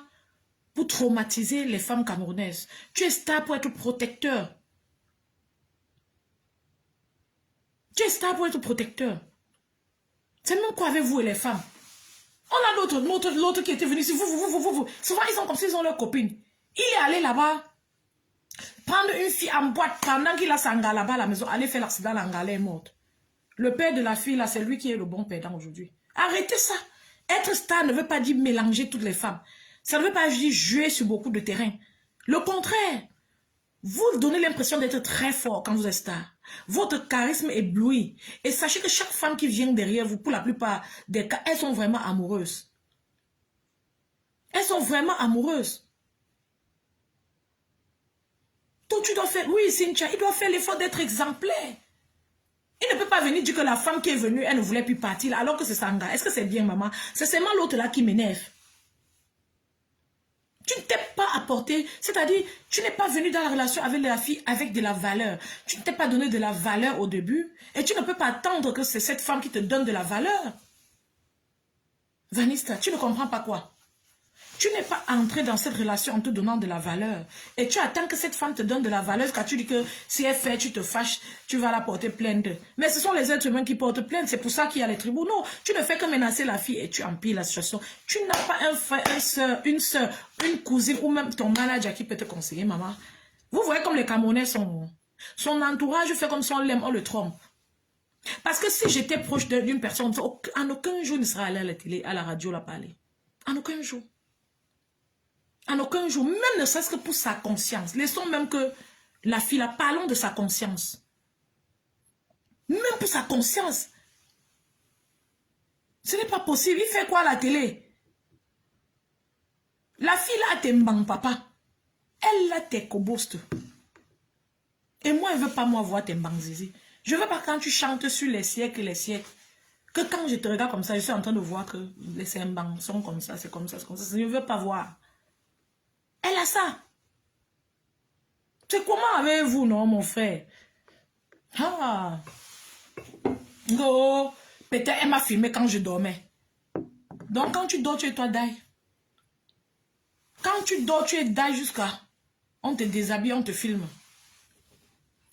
pour traumatiser les femmes camerounaises. Tu es star pour être protecteur. Tu es star pour être protecteur. C'est même quoi avec vous et les femmes? On a l'autre qui était venu ici. Vous. Souvent, ils sont comme s'ils ont leur copine. Il est allé là-bas prendre une fille en boîte pendant qu'il a Sanga là-bas à la maison. Aller faire l'accident, l'Angala est morte. Le père de la fille, là, c'est lui qui est le bon perdant aujourd'hui. Arrêtez ça. Être star ne veut pas dire mélanger toutes les femmes. Ça ne veut pas dire jouer sur beaucoup de terrain. Le contraire. Vous donnez l'impression d'être très fort quand vous êtes star. Votre charisme éblouit. Et sachez que chaque femme qui vient derrière vous, pour la plupart des cas, elles sont vraiment amoureuses. Elles sont vraiment amoureuses. Donc tu dois faire, oui Cynthia, il doit faire l'effort d'être exemplaire. Il ne peut pas venir dire que la femme qui est venue, elle ne voulait plus partir, alors que c'est Sanga. Est-ce que c'est bien, maman? C'est seulement l'autre là qui m'énerve. Tu ne t'es pas apporté, c'est-à-dire, tu n'es pas venu dans la relation avec la fille avec de la valeur. Tu ne t'es pas donné de la valeur au début. Et tu ne peux pas attendre que c'est cette femme qui te donne de la valeur. Vanessa, tu ne comprends pas quoi? Tu n'es pas entré dans cette relation en te donnant de la valeur. Et tu attends que cette femme te donne de la valeur quand tu dis que si elle fait, tu te fâches, tu vas la porter plainte. Mais ce sont les êtres humains qui portent plainte. C'est pour ça qu'il y a les tribunaux. Tu ne fais que menacer la fille et tu empires la situation. Tu n'as pas un frère, une soeur, une cousine ou même ton manager qui peut te conseiller, maman. Vous voyez comme les Camerounais sont... Son entourage fait comme si on l'aime, on le trompe. Parce que si j'étais proche d'une personne, en aucun jour il ne sera allé à la télé, à la radio, la parler. En aucun jour. En aucun jour, même ne serait-ce que pour sa conscience. Laissons même que la fille, là, parlons de sa conscience. Même pour sa conscience. Ce n'est pas possible. Il fait quoi à la télé? La fille, là, t'es mbang, papa. Elle, là, t'es koboste. Et moi, elle ne veut pas, moi, voir tes mbang zizi. Je ne veux pas quand tu chantes sur les siècles et les siècles. Que quand je te regarde comme ça, je suis en train de voir que les mbang sont comme ça, c'est comme ça, c'est comme ça. Je ne veux pas voir. Elle a ça. C'est comment avec vous, non, mon frère? Ah. Oh, peut-être elle m'a filmé quand je dormais. Donc, quand tu dors, tu es toi d'ail. Quand tu dors, tu es d'ail jusqu'à... On te déshabille, on te filme.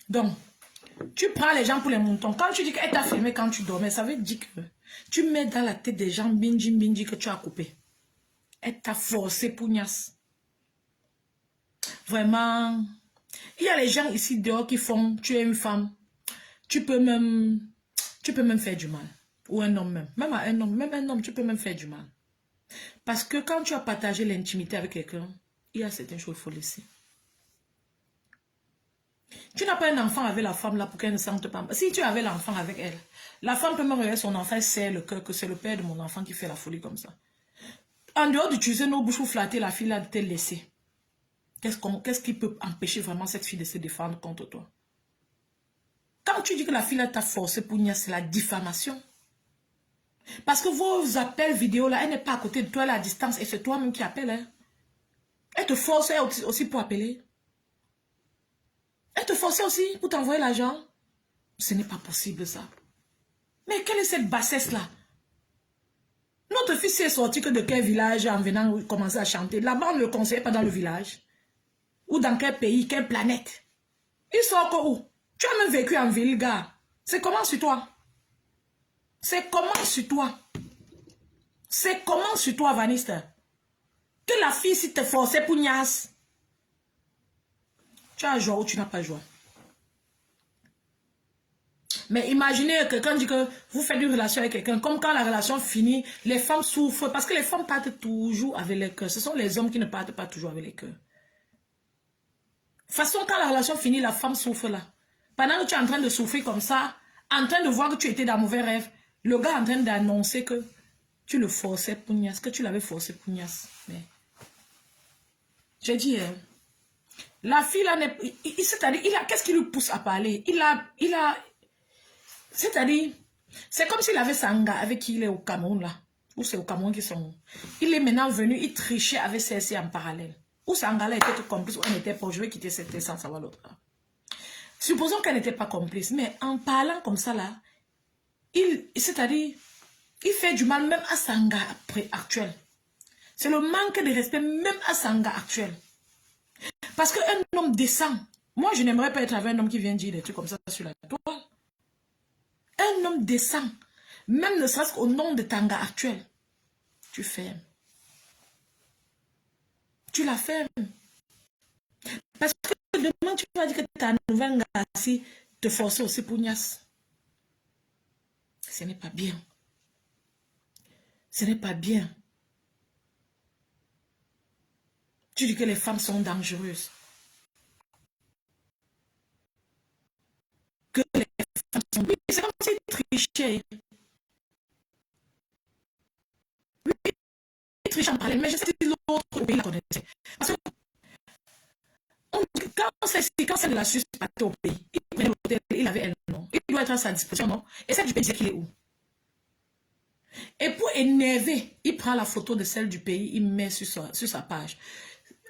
Donc, Tu prends les gens pour les moutons. Quand tu dis qu'elle t'a filmé quand tu dormais, ça veut dire que tu mets dans la tête des gens binji que tu as coupé. Elle t'a forcé pougnasse. Vraiment. Il y a les gens ici dehors qui font, tu es une femme, tu peux même faire du mal. Ou un homme même. Même un homme, tu peux même faire du mal. Parce que quand tu as partagé l'intimité avec quelqu'un, il y a certaines choses qu'il faut laisser. Tu n'as pas un enfant avec la femme là pour qu'elle ne sente pas. Si tu avais l'enfant avec elle, la femme peut me regarder son enfant, c'est le cœur que c'est le père de mon enfant qui fait la folie comme ça. En dehors d'utiliser nos bouches pour flatter la fille là de te laisser. Qu'est-ce qui peut empêcher vraiment cette fille de se défendre contre toi? Quand tu dis que la fille là t'a forcé pour nier, c'est la diffamation. Parce que vos appels vidéo là, elle n'est pas à côté de toi, elle est à distance et c'est toi-même qui appelle. Hein. Elle te force aussi pour appeler. Elle te forçait aussi pour t'envoyer l'argent. Ce n'est pas possible ça. Mais quelle est cette bassesse-là? Notre fils est sorti que de quel village en venant commencer à chanter? Là-bas, on ne le conseille pas dans le village. Ou dans quel pays, quelle planète? Il sort que où? Tu as même vécu en ville, gars. C'est comment sur toi? C'est comment sur toi? C'est comment sur toi, Vanista? Que la fille, si te forçait pour niasse. Tu as joie ou tu n'as pas joie? Mais imaginez que quelqu'un dit que vous faites une relation avec quelqu'un, comme quand la relation finit, les femmes souffrent, parce que les femmes partent toujours avec les cœurs. Ce sont les hommes qui ne partent pas toujours avec les cœurs. De toute façon, quand la relation finit, la femme souffre là. Pendant que tu es en train de souffrir comme ça, en train de voir que tu étais dans mauvais rêve, le gars est en train d'annoncer que tu le forçais pour niasse, que tu l'avais forcé pour niasse. Mais j'ai dit, la fille là, c'est-à-dire, qu'est-ce qui lui pousse à parler? C'est-à-dire, c'est comme s'il avait Sanga avec qui il est au Cameroun là. Ou c'est au Cameroun qu'ils sont. Il est maintenant venu, il trichait avec celle-ci en parallèle. Ou Sanga là était complice, ou elle n'était pas. Je vais quitter cette sans savoir l'autre. Supposons qu'elle n'était pas complice, mais en parlant comme ça là, c'est-à-dire, il fait du mal même à Sanga actuel. C'est le manque de respect même à Sanga actuel. Parce qu'un homme descend. Moi, je n'aimerais pas être avec un homme qui vient dire des trucs comme ça sur la toile. Un homme descend, même ne serait-ce qu'au nom de Tanga actuel, tu fermes. Tu la fermes. Parce que demain, tu vas dire que ta nouvelle Ngassi te force aussi pour Nias. Ce n'est pas bien. Ce n'est pas bien. Tu dis que les femmes sont dangereuses. Que les femmes sont... Oui, c'est comme si trichait. Oui, il triche en parallèle, mais je sais si l'autre pays la connaissait. Parce que quand c'est de la Suisse partait au pays, il prenait l'hôtel, il avait un nom. Il doit être à sa disposition, non? Et celle du pays, c'est qu'il est où? Et pour énerver, il prend la photo de celle du pays, il met sur sa page.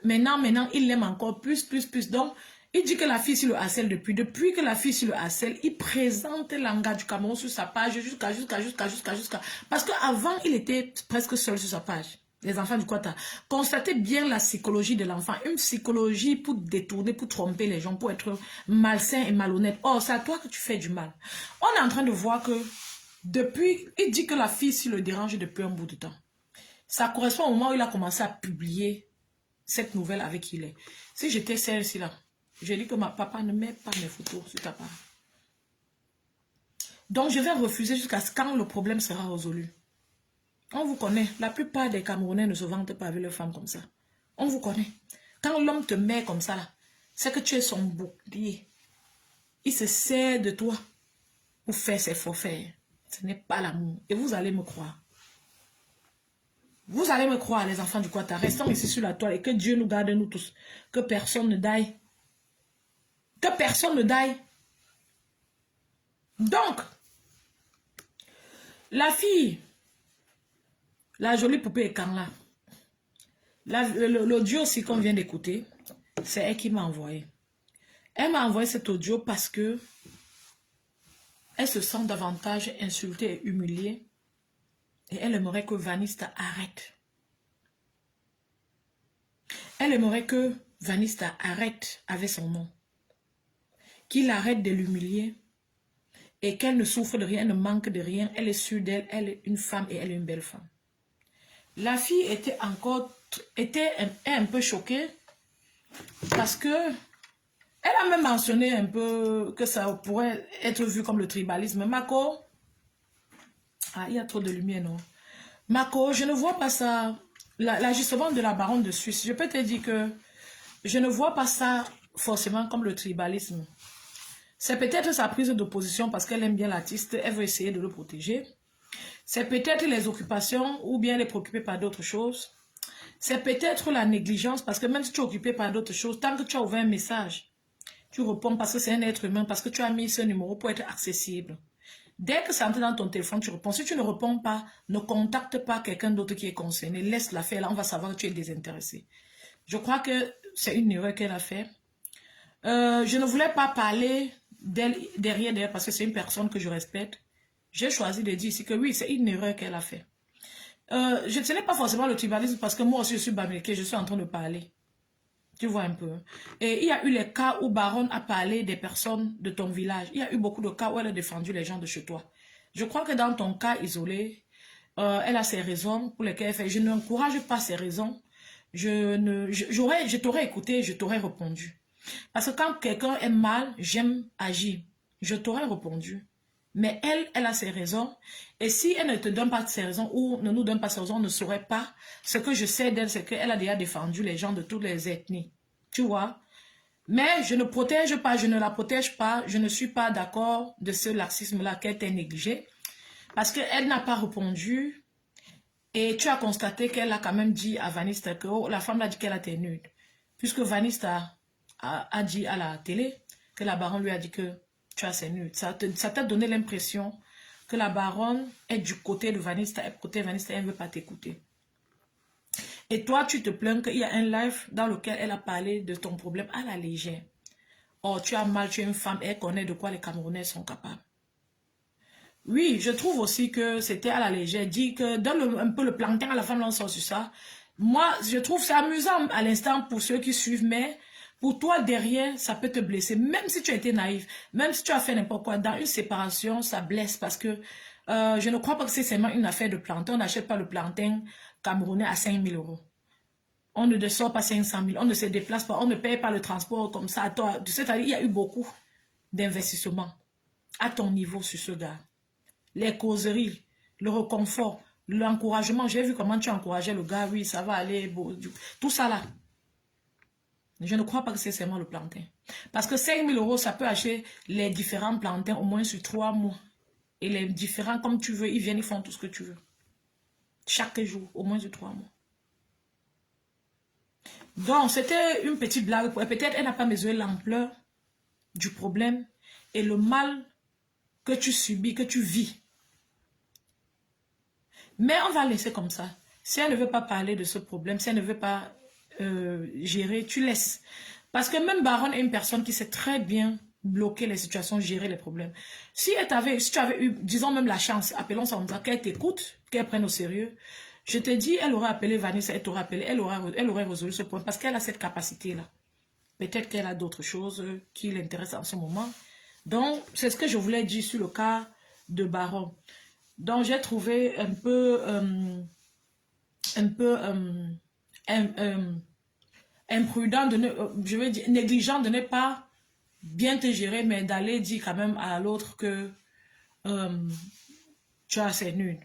Maintenant, il l'aime encore plus. Donc, il dit que la fille sur le harcèle depuis que la fille sur le harcèle, il présente l'anga du Cameroun sur sa page jusqu'à. Parce qu'avant, il était presque seul sur sa page. Les enfants du Kwata. Constatez bien la psychologie de l'enfant. Une psychologie pour détourner, pour tromper les gens, pour être malsain et malhonnête. Oh, c'est à toi que tu fais du mal. On est en train de voir que depuis, il dit que la fille s'y le dérange depuis un bout de temps. Ça correspond au moment où il a commencé à publier cette nouvelle avec qui il est. Si j'étais celle-ci là, j'ai dit que ma papa ne met pas mes photos sur ta part. Donc je vais refuser jusqu'à ce quand le problème sera résolu. On vous connaît. La plupart des Camerounais ne se vantent pas avec leurs femmes comme ça. On vous connaît. Quand l'homme te met comme ça là, c'est que tu es son bouclier. Il se sert de toi pour faire ses forfaits. Ce n'est pas l'amour. Et vous allez me croire. Vous allez me croire, les enfants du Kwata. Restons ici sur la toile et que Dieu nous garde, nous tous. Que personne ne daille. Que personne ne daille. Donc, la fille, la jolie poupée écarlate, l'audio aussi qu'on vient d'écouter, c'est elle qui m'a envoyé. Elle m'a envoyé cet audio parce que elle se sent davantage insultée et humiliée. Et elle aimerait que Vanista arrête. Elle aimerait que Vanista arrête avec son nom. qu'il arrête de l'humilier et qu'elle ne souffre de rien, ne manque de rien. Elle est sûre d'elle, elle est une femme et elle est une belle femme. La fille était un peu choquée parce que elle a même mentionné un peu que ça pourrait être vu comme le tribalisme. Mako, ah, il y a trop de lumière, non? Mako, je ne vois pas ça. L'agissement de la baronne de Suisse, je peux te dire que je ne vois pas ça forcément comme le tribalisme. C'est peut-être sa prise de position parce qu'elle aime bien l'artiste, elle veut essayer de le protéger. C'est peut-être les occupations ou bien elle est préoccupée par d'autres choses. C'est peut-être la négligence parce que même si tu es occupé par d'autres choses, tant que tu as ouvert un message, tu réponds parce que c'est un être humain, parce que tu as mis ce numéro pour être accessible. Dès que ça entre dans ton téléphone, tu réponds. Si tu ne réponds pas, ne contacte pas quelqu'un d'autre qui est concerné. Laisse-la faire, là, on va savoir que tu es désintéressé. Je crois que c'est une erreur qu'elle a fait. Je ne voulais pas parler d'elle derrière parce que c'est une personne que je respecte. J'ai choisi de dire ici que oui, c'est une erreur qu'elle a fait. Ce n'est pas forcément le tribalisme parce que moi aussi je suis bamileke, je suis en train de parler. Tu vois un peu. Et il y a eu les cas où Baronne a parlé des personnes de ton village. Il y a eu beaucoup de cas où elle a défendu les gens de chez toi. Je crois que dans ton cas isolé, elle a ses raisons pour lesquelles elle fait. Je n'encourage pas ses raisons. Je t'aurais écouté, je t'aurais répondu. Parce que quand quelqu'un est mal, j'aime agir. Je t'aurais répondu. Mais elle a ses raisons. Et si elle ne te donne pas ses raisons ou ne nous donne pas ses raisons, on ne saurait pas. Ce que je sais d'elle, c'est qu'elle a déjà défendu les gens de toutes les ethnies. Tu vois? Mais je ne protège pas, je ne la protège pas. Je ne suis pas d'accord de ce laxisme-là qu'elle t'a négligé. Parce qu'elle n'a pas répondu. Et tu as constaté qu'elle a quand même dit à Vanista que la femme a dit qu'elle était nude. Puisque Vanista a dit à la télé que la baronne lui a dit que tu as ses nudes. Ça t'a donné l'impression que la baronne est du côté de Vanista, et côté Vanista, elle ne veut pas t'écouter. Et toi, tu te plains qu'il y a un live dans lequel elle a parlé de ton problème à la légère. Oh, tu as mal, tu es une femme, elle connaît de quoi les Camerounais sont capables. Oui, je trouve aussi que c'était à la légère. Dit que donne un peu le plantain à la femme, on sort sur ça. Moi, je trouve c'est amusant à l'instant pour ceux qui suivent, mais pour toi, derrière, ça peut te blesser. Même si tu as été naïf, même si tu as fait n'importe quoi, dans une séparation, ça blesse parce que je ne crois pas que c'est seulement une affaire de plantain. On n'achète pas le plantain camerounais à 5 000 €. On ne descend pas 500 000, on ne se déplace pas, on ne paye pas le transport comme ça. Toi, tu sais, il y a eu beaucoup d'investissements à ton niveau sur ce gars. Les causeries, le réconfort, l'encouragement. J'ai vu comment tu encourageais le gars, oui, ça va aller, tout ça là. Je ne crois pas que c'est seulement le plantain. Parce que 5 000 €, ça peut acheter les différents plantains au moins sur 3 mois. Et les différents, comme tu veux, ils viennent, ils font tout ce que tu veux. Chaque jour, au moins sur 3 mois. Donc, c'était une petite blague. Peut-être elle n'a pas mesuré l'ampleur du problème et le mal que tu subis, que tu vis. Mais on va laisser comme ça. Si elle ne veut pas parler de ce problème, si elle ne veut pas gérer, tu laisses. Parce que même Baronne est une personne qui sait très bien bloquer les situations, gérer les problèmes. Si tu avais eu, disons même la chance, appelons ça comme ça, qu'elle t'écoute, qu'elle prenne au sérieux, je te dis, elle aurait appelé Vanessa, elle t'aurait appelé, elle aurait résolu ce point parce qu'elle a cette capacité-là. Peut-être qu'elle a d'autres choses qui l'intéressent en ce moment. Donc, c'est ce que je voulais dire sur le cas de Baron. Donc, j'ai trouvé un peu imprudent, je veux dire, négligent de ne pas bien te gérer, mais d'aller dire quand même à l'autre que tu as assez nul.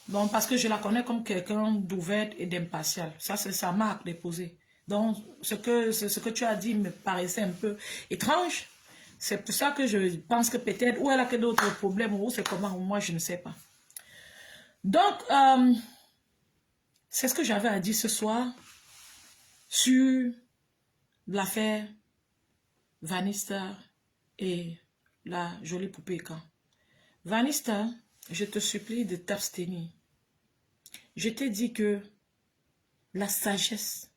Donc, parce que je la connais comme quelqu'un d'ouvert et d'impatial. Ça, c'est sa marque déposée. Donc, ce que tu as dit me paraissait un peu étrange. C'est pour ça que je pense que peut-être, ou elle a que d'autres problèmes, ou c'est comment, moi, je ne sais pas. Donc, c'est ce que j'avais à dire ce soir sur l'affaire Vanista et la jolie poupée Quand. Vanista, je te supplie de t'abstenir. Je t'ai dit que la sagesse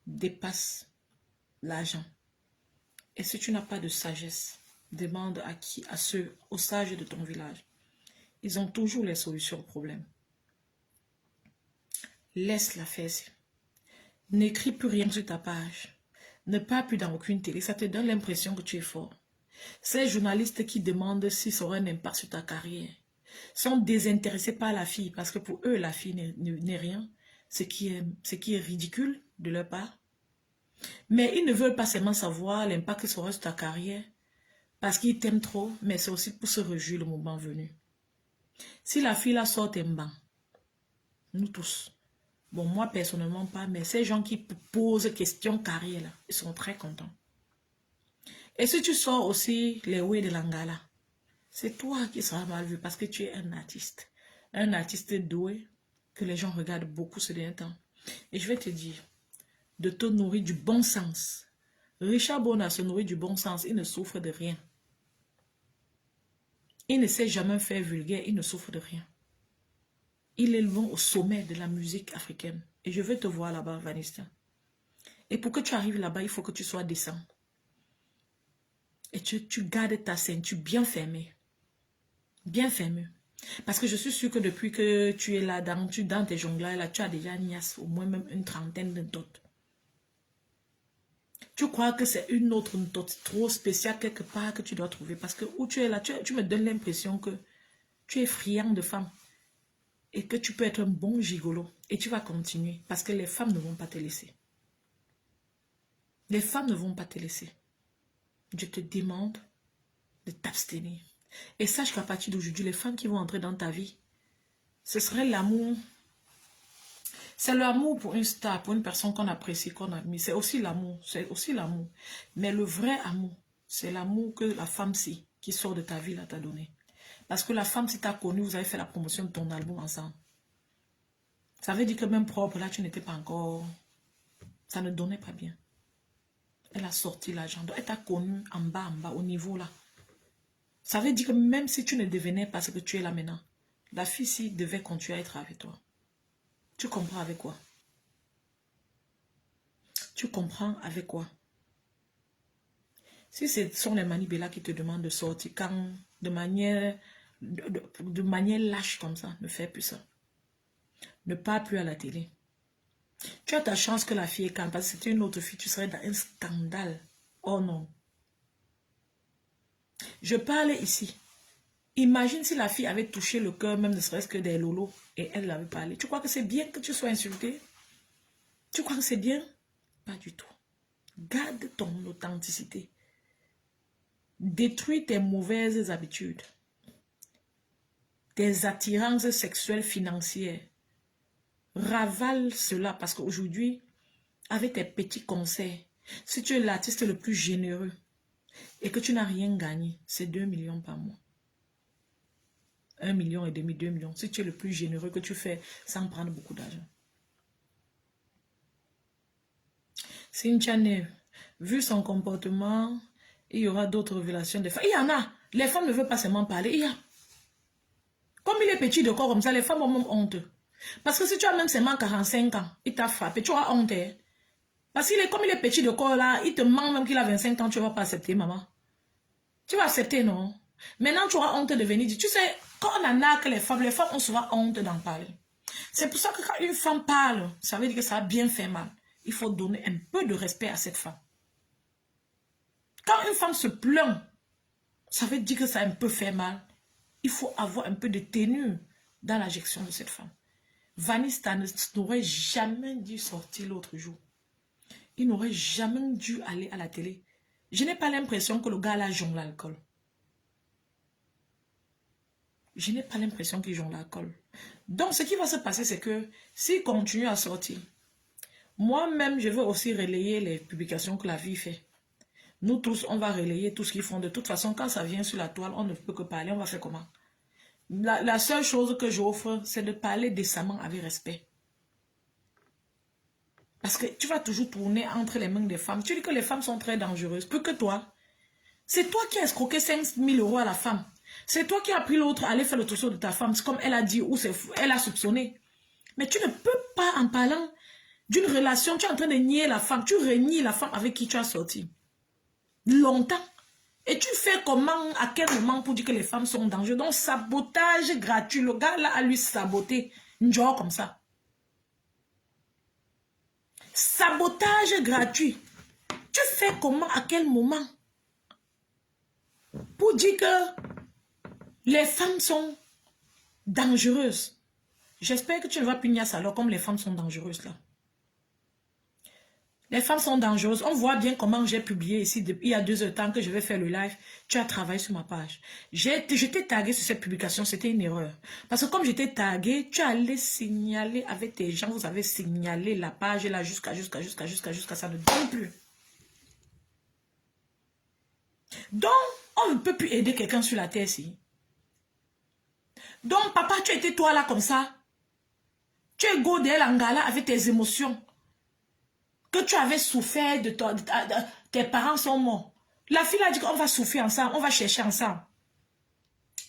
dépasse l'argent. Et si tu n'as pas de sagesse, demande à qui? À ceux, aux sages de ton village. Ils ont toujours les solutions aux problèmes. Laisse-la faire. N'écris plus rien sur ta page. Ne parle plus dans aucune télé. Ça te donne l'impression que tu es fort. Ces journalistes qui demandent si ça aura un impact sur ta carrière sont désintéressés par la fille parce que pour eux, la fille n'est rien. Ce qui est ridicule de leur part. Mais ils ne veulent pas seulement savoir l'impact que ça aura sur ta carrière parce qu'ils t'aiment trop, mais c'est aussi pour se réjouir le moment venu. Si la fille la sort un banc, nous tous, bon moi personnellement pas, mais ces gens qui posent questions carrière là, ils sont très contents. Et si tu sors aussi les Oué de l'Angala, c'est toi qui seras mal vu parce que tu es un artiste doué que les gens regardent beaucoup ce dernier temps. Et je vais te dire, de te nourrir du bon sens. Richard Bona se nourrit du bon sens, il ne souffre de rien. Il ne sait jamais faire vulgaire, il ne souffre de rien. Il est loin au sommet de la musique africaine. Et je veux te voir là-bas, Vanessa. Et pour que tu arrives là-bas, il faut que tu sois décent. Et tu gardes ta ceinture bien fermée. Bien fermée. Parce que je suis sûre que depuis que tu es là, dans tes jonglages, là, tu as déjà niasse au moins même une trentaine de notes. Tu crois que c'est une autre note trop spéciale quelque part que tu dois trouver. Parce que où tu es là, tu me donnes l'impression que tu es friand de femmes. Et que tu peux être un bon gigolo. Et tu vas continuer. Parce que les femmes ne vont pas te laisser. Les femmes ne vont pas te laisser. Je te demande de t'abstenir. Et sache qu'à partir d'aujourd'hui, les femmes qui vont entrer dans ta vie, ce serait l'amour. C'est l'amour pour une star, pour une personne qu'on apprécie, qu'on admire. C'est aussi l'amour. C'est aussi l'amour. Mais le vrai amour, c'est l'amour que la femme-ci qui sort de ta vie là t'a donné. Parce que la femme, si t'as connu, vous avez fait la promotion de ton album ensemble. Ça veut dire que même propre, là, tu n'étais pas encore... Ça ne donnait pas bien. Elle a sorti l'argent. Elle t'a connu en bas, au niveau là. Ça veut dire que même si tu ne devenais pas ce que tu es là maintenant, la fille-ci devait continuer à être avec toi. Tu comprends avec quoi? Tu comprends avec quoi? Si ce sont les manibélas qui te demandent de sortir quand, de manière lâche comme ça, ne fais plus ça. Ne parle plus à la télé. Tu as ta chance que la fille est calme, parce que si c'était une autre fille, tu serais dans un scandale. Oh non. Je parle ici. Imagine si la fille avait touché le cœur, même ne serait-ce que des lolos, et elle l'avait parlé. Tu crois que c'est bien que tu sois insulté? Tu crois que c'est bien? Pas du tout. Garde ton authenticité. Détruis tes mauvaises habitudes. Tes attirances sexuelles financières. Ravale cela parce qu'aujourd'hui, avec tes petits conseils, si tu es l'artiste le plus généreux et que tu n'as rien gagné, c'est 2 millions par mois. 1,5 million, 2 millions. Si tu es le plus généreux que tu fais sans prendre beaucoup d'argent. Cynthia Neve, vu son comportement, il y aura d'autres révélations de femmes. Il y en a. Les femmes ne veulent pas seulement parler. Il y a. Comme il est petit de corps comme ça, les femmes ont même honte. Parce que si tu as même seulement 45 ans, il t'a frappé, tu auras honte. Hein? Parce qu'il est comme il est petit de corps là, il te ment même qu'il a 25 ans, tu ne vas pas accepter, maman. Tu vas accepter, non? Maintenant, tu auras honte de venir dire. Tu sais, quand on en a que les femmes ont souvent honte d'en parler. C'est pour ça que quand une femme parle, ça veut dire que ça a bien fait mal. Il faut donner un peu de respect à cette femme. Quand une femme se plaint, ça veut dire que ça a un peu fait mal. Il faut avoir un peu de tenue dans la gestion de cette femme. Vanessa n'aurait jamais dû sortir l'autre jour. Il n'aurait jamais dû aller à la télé. Je n'ai pas l'impression que le gars là jongle l'alcool. Je n'ai pas l'impression qu'il jongle l'alcool. Donc, ce qui va se passer, c'est que s'il continue à sortir, moi-même, je vais aussi relayer les publications que la vie fait. Nous tous, on va relayer tout ce qu'ils font. De toute façon, quand ça vient sur la toile, on ne peut que parler. On va faire comment? La seule chose que j'offre, c'est de parler décemment avec respect. Parce que tu vas toujours tourner entre les mains des femmes. Tu dis que les femmes sont très dangereuses. Plus que toi. C'est toi qui as escroqué 5 000 € à la femme. C'est toi qui as pris l'autre à aller faire le trousseau de ta femme. C'est comme elle a dit ou elle a soupçonné. Mais tu ne peux pas, en parlant d'une relation, tu es en train de nier la femme. Tu renies la femme avec qui tu as sorti. Longtemps. Et tu fais comment, à quel moment pour dire que les femmes sont dangereuses? Donc, sabotage gratuit. Le gars là a lui saboté. Une genre comme ça. Sabotage gratuit. Tu fait comment, à quel moment? Pour dire que les femmes sont dangereuses. J'espère que tu ne vas plus nier ça alors comme les femmes sont dangereuses là. Les femmes sont dangereuses. On voit bien comment j'ai publié ici il y a 2 heures de temps que je vais faire le live. Tu as travaillé sur ma page. Je t'ai tagué sur cette publication. C'était une erreur. Parce que comme j'étais tagué, tu allais signaler avec tes gens. Vous avez signalé la page là jusqu'à ça ne donne plus. Donc, on ne peut plus aider quelqu'un sur la terre ici. Donc, papa, tu étais toi là comme ça. Tu es godé l'angala avec tes émotions. Que tu avais souffert de tes parents sont morts. La fille a dit qu'on va souffrir ensemble, on va chercher ensemble.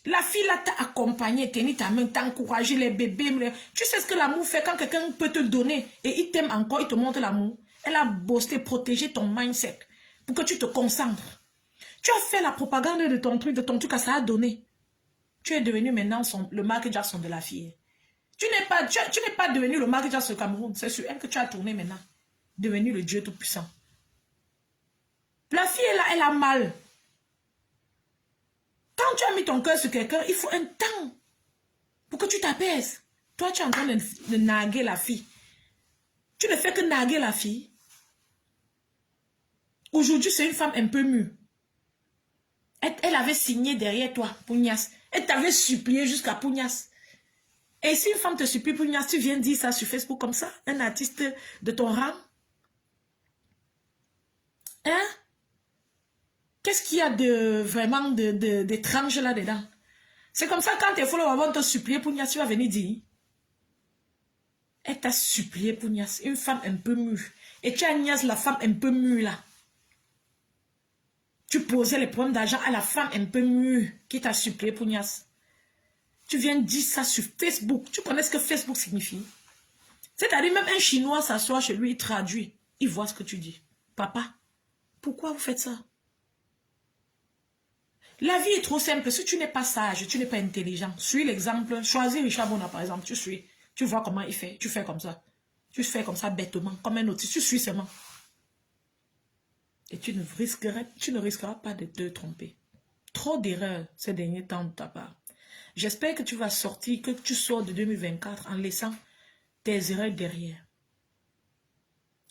La fille là t'a accompagné, tenu ta main, t'a encouragé les bébés. Tu sais ce que l'amour fait quand quelqu'un peut te donner et il t'aime encore, il te montre l'amour. Elle a bossé, protégé ton mindset pour que tu te concentres. Tu as fait la propagande de ton truc, ça a donné. Tu es devenu maintenant le Michael Jackson de la fille. Tu n'es pas devenu le Michael Jackson du Cameroun. C'est sur elle que tu as tourné maintenant. Devenu le Dieu tout-puissant. La fille est là, elle a mal. Quand tu as mis ton cœur sur quelqu'un, il faut un temps pour que tu t'apaises. Toi, tu es en train de naguer la fille. Tu ne fais que naguer la fille. Aujourd'hui, c'est une femme un peu mûre. Elle avait signé derrière toi, Pugnas. Elle t'avait supplié jusqu'à Pugnas. Et si une femme te supplie Pugnas, tu viens dire ça sur Facebook comme ça, un artiste de ton rang. Hein? Qu'est-ce qu'il y a de vraiment d'étrange là-dedans? C'est comme ça quand tes followers vont te supplier Pugnas, tu vas venir dire. Elle t'a supplié Pugnas, une femme un peu mûre. Et tu as niaise la femme un peu mûre là. Tu posais les problèmes d'argent à la femme un peu mûre qui t'a supplié Pugnas. Tu viens dire ça sur Facebook. Tu connais ce que Facebook signifie? C'est-à-dire même un Chinois s'assoit chez lui, il traduit. Il voit ce que tu dis. Papa, pourquoi vous faites ça? La vie est trop simple. Si tu n'es pas sage, tu n'es pas intelligent, suis l'exemple. Choisis Richard Bona par exemple. Tu suis. Tu vois comment il fait. Tu fais comme ça. Tu fais comme ça bêtement, comme un autiste. Tu suis seulement. Et tu ne risqueras pas de te tromper. Trop d'erreurs ces derniers temps de ta part. J'espère que tu vas sortir, que tu sors de 2024 en laissant tes erreurs derrière.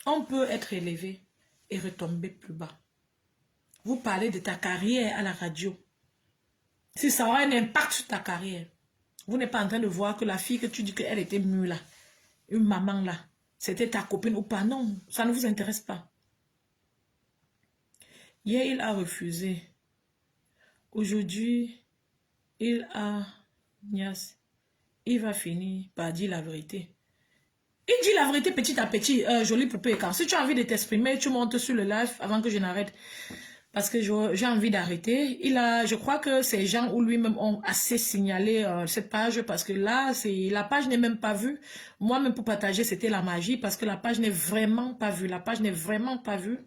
On peut être élevé et retomber plus bas. Vous parlez de ta carrière à la radio. Si ça aura un impact sur ta carrière, vous n'êtes pas en train de voir que la fille que tu dis qu'elle était mûre là, une maman là, c'était ta copine ou pas. Non, ça ne vous intéresse pas. Hier, il a refusé. Aujourd'hui, il va finir par dire la vérité. Il dit la vérité petit à petit, jolie poupée. Quand si tu as envie de t'exprimer, tu montes sur le live avant que je n'arrête. Parce que j'ai envie d'arrêter. Je crois que ces gens ou lui-même ont assez signalé cette page parce que là, la page n'est même pas vue. Moi-même pour partager, c'était la magie parce que la page n'est vraiment pas vue. La page n'est vraiment pas vue.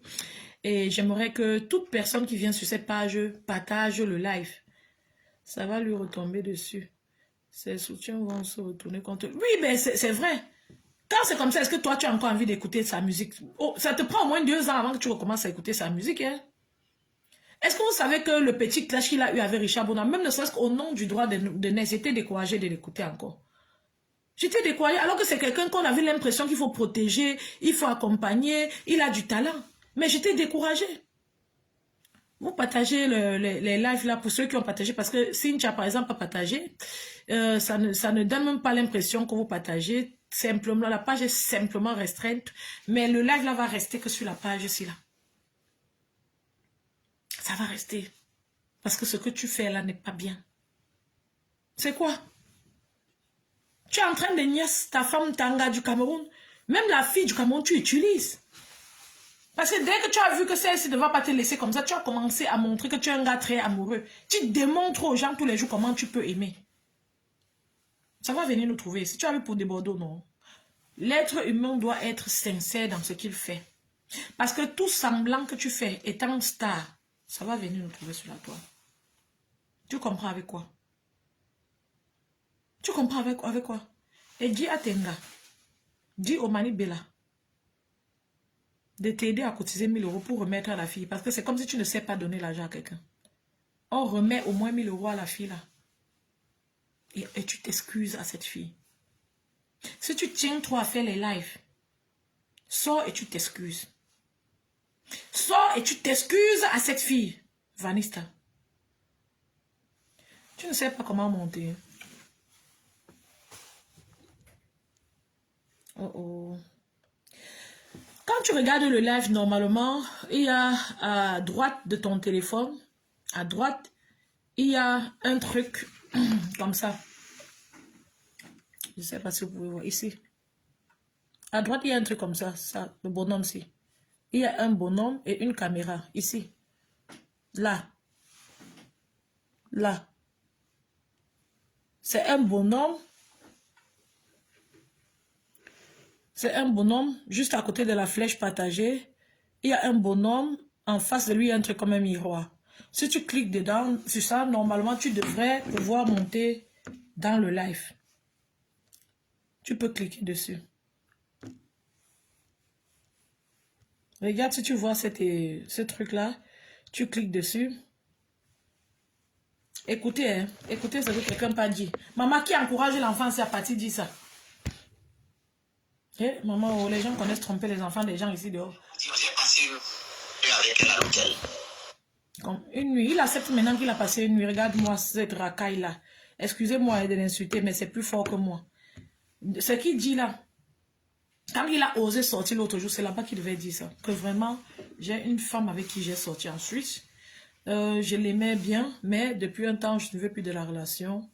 Et j'aimerais que toute personne qui vient sur cette page partage le live. Ça va lui retomber dessus. Ses soutiens vont se retourner contre... Oui, mais c'est vrai. Quand c'est comme ça, est-ce que toi, tu as encore envie d'écouter sa musique? Oh, ça te prend au moins 2 ans avant que tu recommences à écouter sa musique. Hein? Est-ce que vous savez que le petit clash qu'il a eu avec Richard Bona, même ne serait-ce qu'au nom du droit de naître, j'étais découragée de l'écouter encore. J'étais découragée, alors que c'est quelqu'un qu'on avait l'impression qu'il faut protéger, il faut accompagner, il a du talent. Mais j'étais découragée. Vous partagez les lives là pour ceux qui ont partagé, parce que Cynthia par exemple a partagé, ça ne donne même pas l'impression que vous partagez. Simplement, la page est simplement restreinte, mais le live là va rester que sur la page ici là. Ça va rester. Parce que ce que tu fais là n'est pas bien. C'est quoi? Tu es en train de nier ta femme Tanga du Cameroun. Même la fille du Cameroun, tu utilises. Parce que dès que tu as vu que celle-ci ne va pas te laisser comme ça, tu as commencé à montrer que tu es un gars très amoureux. Tu démontres aux gens tous les jours comment tu peux aimer. Ça va venir nous trouver. Si tu as vu pour des Bordeaux, non. L'être humain doit être sincère dans ce qu'il fait. Parce que tout semblant que tu fais, étant star, ça va venir nous trouver sur la toile. Tu comprends avec quoi? Tu comprends avec quoi? Et dis à Tenga, dis au Mani Bella, de t'aider à cotiser 1000 € pour remettre à la fille. Parce que c'est comme si tu ne sais pas donner l'argent à quelqu'un. On remet au moins 1000 € à la fille là. Et tu t'excuses à cette fille. Si tu tiens trop à faire les lives, sors et tu t'excuses. Sors et tu t'excuses à cette fille. Vanessa. Tu ne sais pas comment monter. Oh oh. Quand tu regardes le live, normalement, il y a à droite de ton téléphone, à droite, il y a un truc comme ça. Je ne sais pas si vous pouvez voir ici. À droite, il y a un truc comme ça, le bonhomme-ci. Il y a un bonhomme et une caméra, ici. Là. Là. C'est un bonhomme. C'est un bonhomme juste à côté de la flèche partagée. Il y a un bonhomme. En face de lui, il y a un truc comme un miroir. Si tu cliques dedans, sur ça, normalement, tu devrais pouvoir monter dans le live. Tu peux cliquer dessus. Regarde si tu vois ce truc-là. Tu cliques dessus. Écoutez, hein, écoutez ce que quelqu'un m'a dit. Maman qui encourage l'enfant, c'est à partir de ça. Eh, maman, oh, les gens connaissent tromper les enfants des gens ici dehors. J'ai passé une nuit avec elle à l'hôtel. Comme une nuit. Il accepte maintenant qu'il a passé une nuit. Regarde-moi cette racaille-là. Excusez-moi de l'insulter, mais c'est plus fort que moi. Ce qu'il dit là, quand il a osé sortir l'autre jour, c'est là-bas qu'il devait dire ça. Que vraiment, j'ai une femme avec qui j'ai sorti en Suisse. Je l'aimais bien, mais depuis un temps, je ne veux plus de la relation.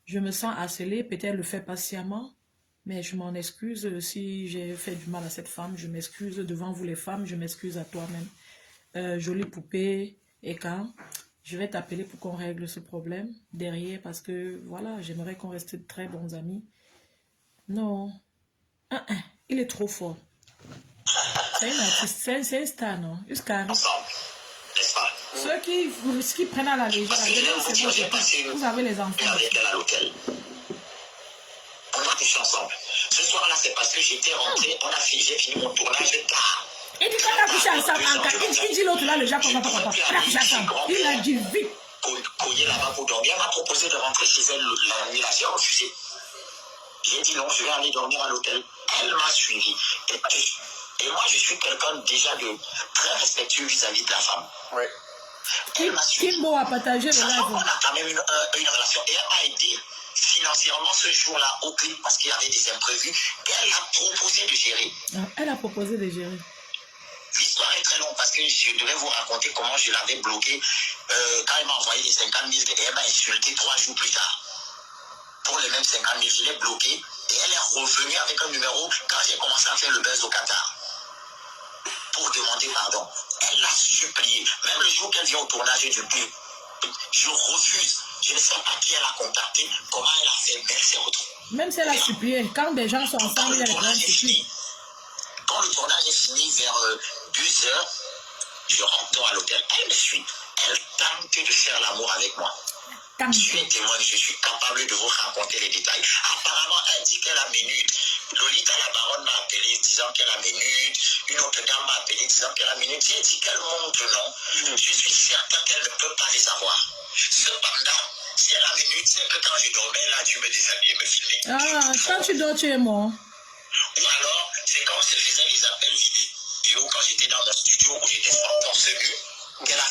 Je me sens harcelée, peut-être le fait patiemment, mais je m'en excuse si j'ai fait du mal à cette femme. Je m'excuse devant vous les femmes, je m'excuse à toi-même. Jolie poupée, et quand je vais t'appeler pour qu'on règle ce problème derrière, parce que voilà, j'aimerais qu'on reste de très bons amis. Non, il est trop fort. C'est un artiste, c'est un star, non? Ensemble, n'est-ce pas? Ceux qui prennent à la légère, vous avez les enfants. Avec elle à l'hôtel. On a couché ensemble. Ce soir-là, c'est parce que j'étais rentré, j'ai fini mon tournage tard. Il dit qu'on a couché ensemble encore. Il dit l'autre là, le Japon, on a couché ensemble. Il a dit vite. Cogné là-bas pour dormir. Elle m'a proposé de rentrer chez elle la nuit là. J'ai refusé. J'ai dit non, je vais aller dormir à l'hôtel. Elle m'a suivi. Et moi, je suis quelqu'un déjà de très respectueux vis-à-vis de la femme. Oui. Elle m'a suivi. Kimbo a partagé le live. On a quand même une relation. Et elle m'a aidé financièrement ce jour-là au clip parce qu'il y avait des imprévus. Elle a proposé de gérer. Elle a proposé de gérer. L'histoire est très longue parce que je devais vous raconter comment je l'avais bloqué quand elle m'a envoyé les 50 000 et elle m'a insulté 3 jours plus tard. Pour les mêmes 50 000, je l'ai bloqué et elle est revenue avec un numéro quand j'ai commencé à faire le buzz au Qatar pour demander pardon. Elle l'a supplié. Même le jour qu'elle vient au tournage du clip, je refuse. Je ne sais pas qui elle a contacté, comment elle a fait, mais elle s'est retrouvée. Même si elle a supplié, quand des gens sont ensemble, il y a des gens qui Quand le tournage est fini vers 2h, je rentre à l'hôtel. Elle me suit. Elle tente de faire l'amour avec moi. Tu es témoin, je suis capable de vous raconter les détails. Apparemment, elle dit qu'elle a mes nudes. Lolita, la baronne, m'a appelé disant qu'elle a mes nudes. Une autre dame m'a appelé disant qu'elle a mes nudes. J'ai dit qu'elle montre non. Je suis certain qu'elle ne peut pas les avoir. Cependant, si elle a mes nudes, c'est que quand je dormais là, tu me déshabillais, me filmais. Ah, quand tu dors, tu es mort. Ou alors, c'est quand je faisais les appels vidéo, quand j'étais dans mon studio où j'étais torse nu, qu'elle a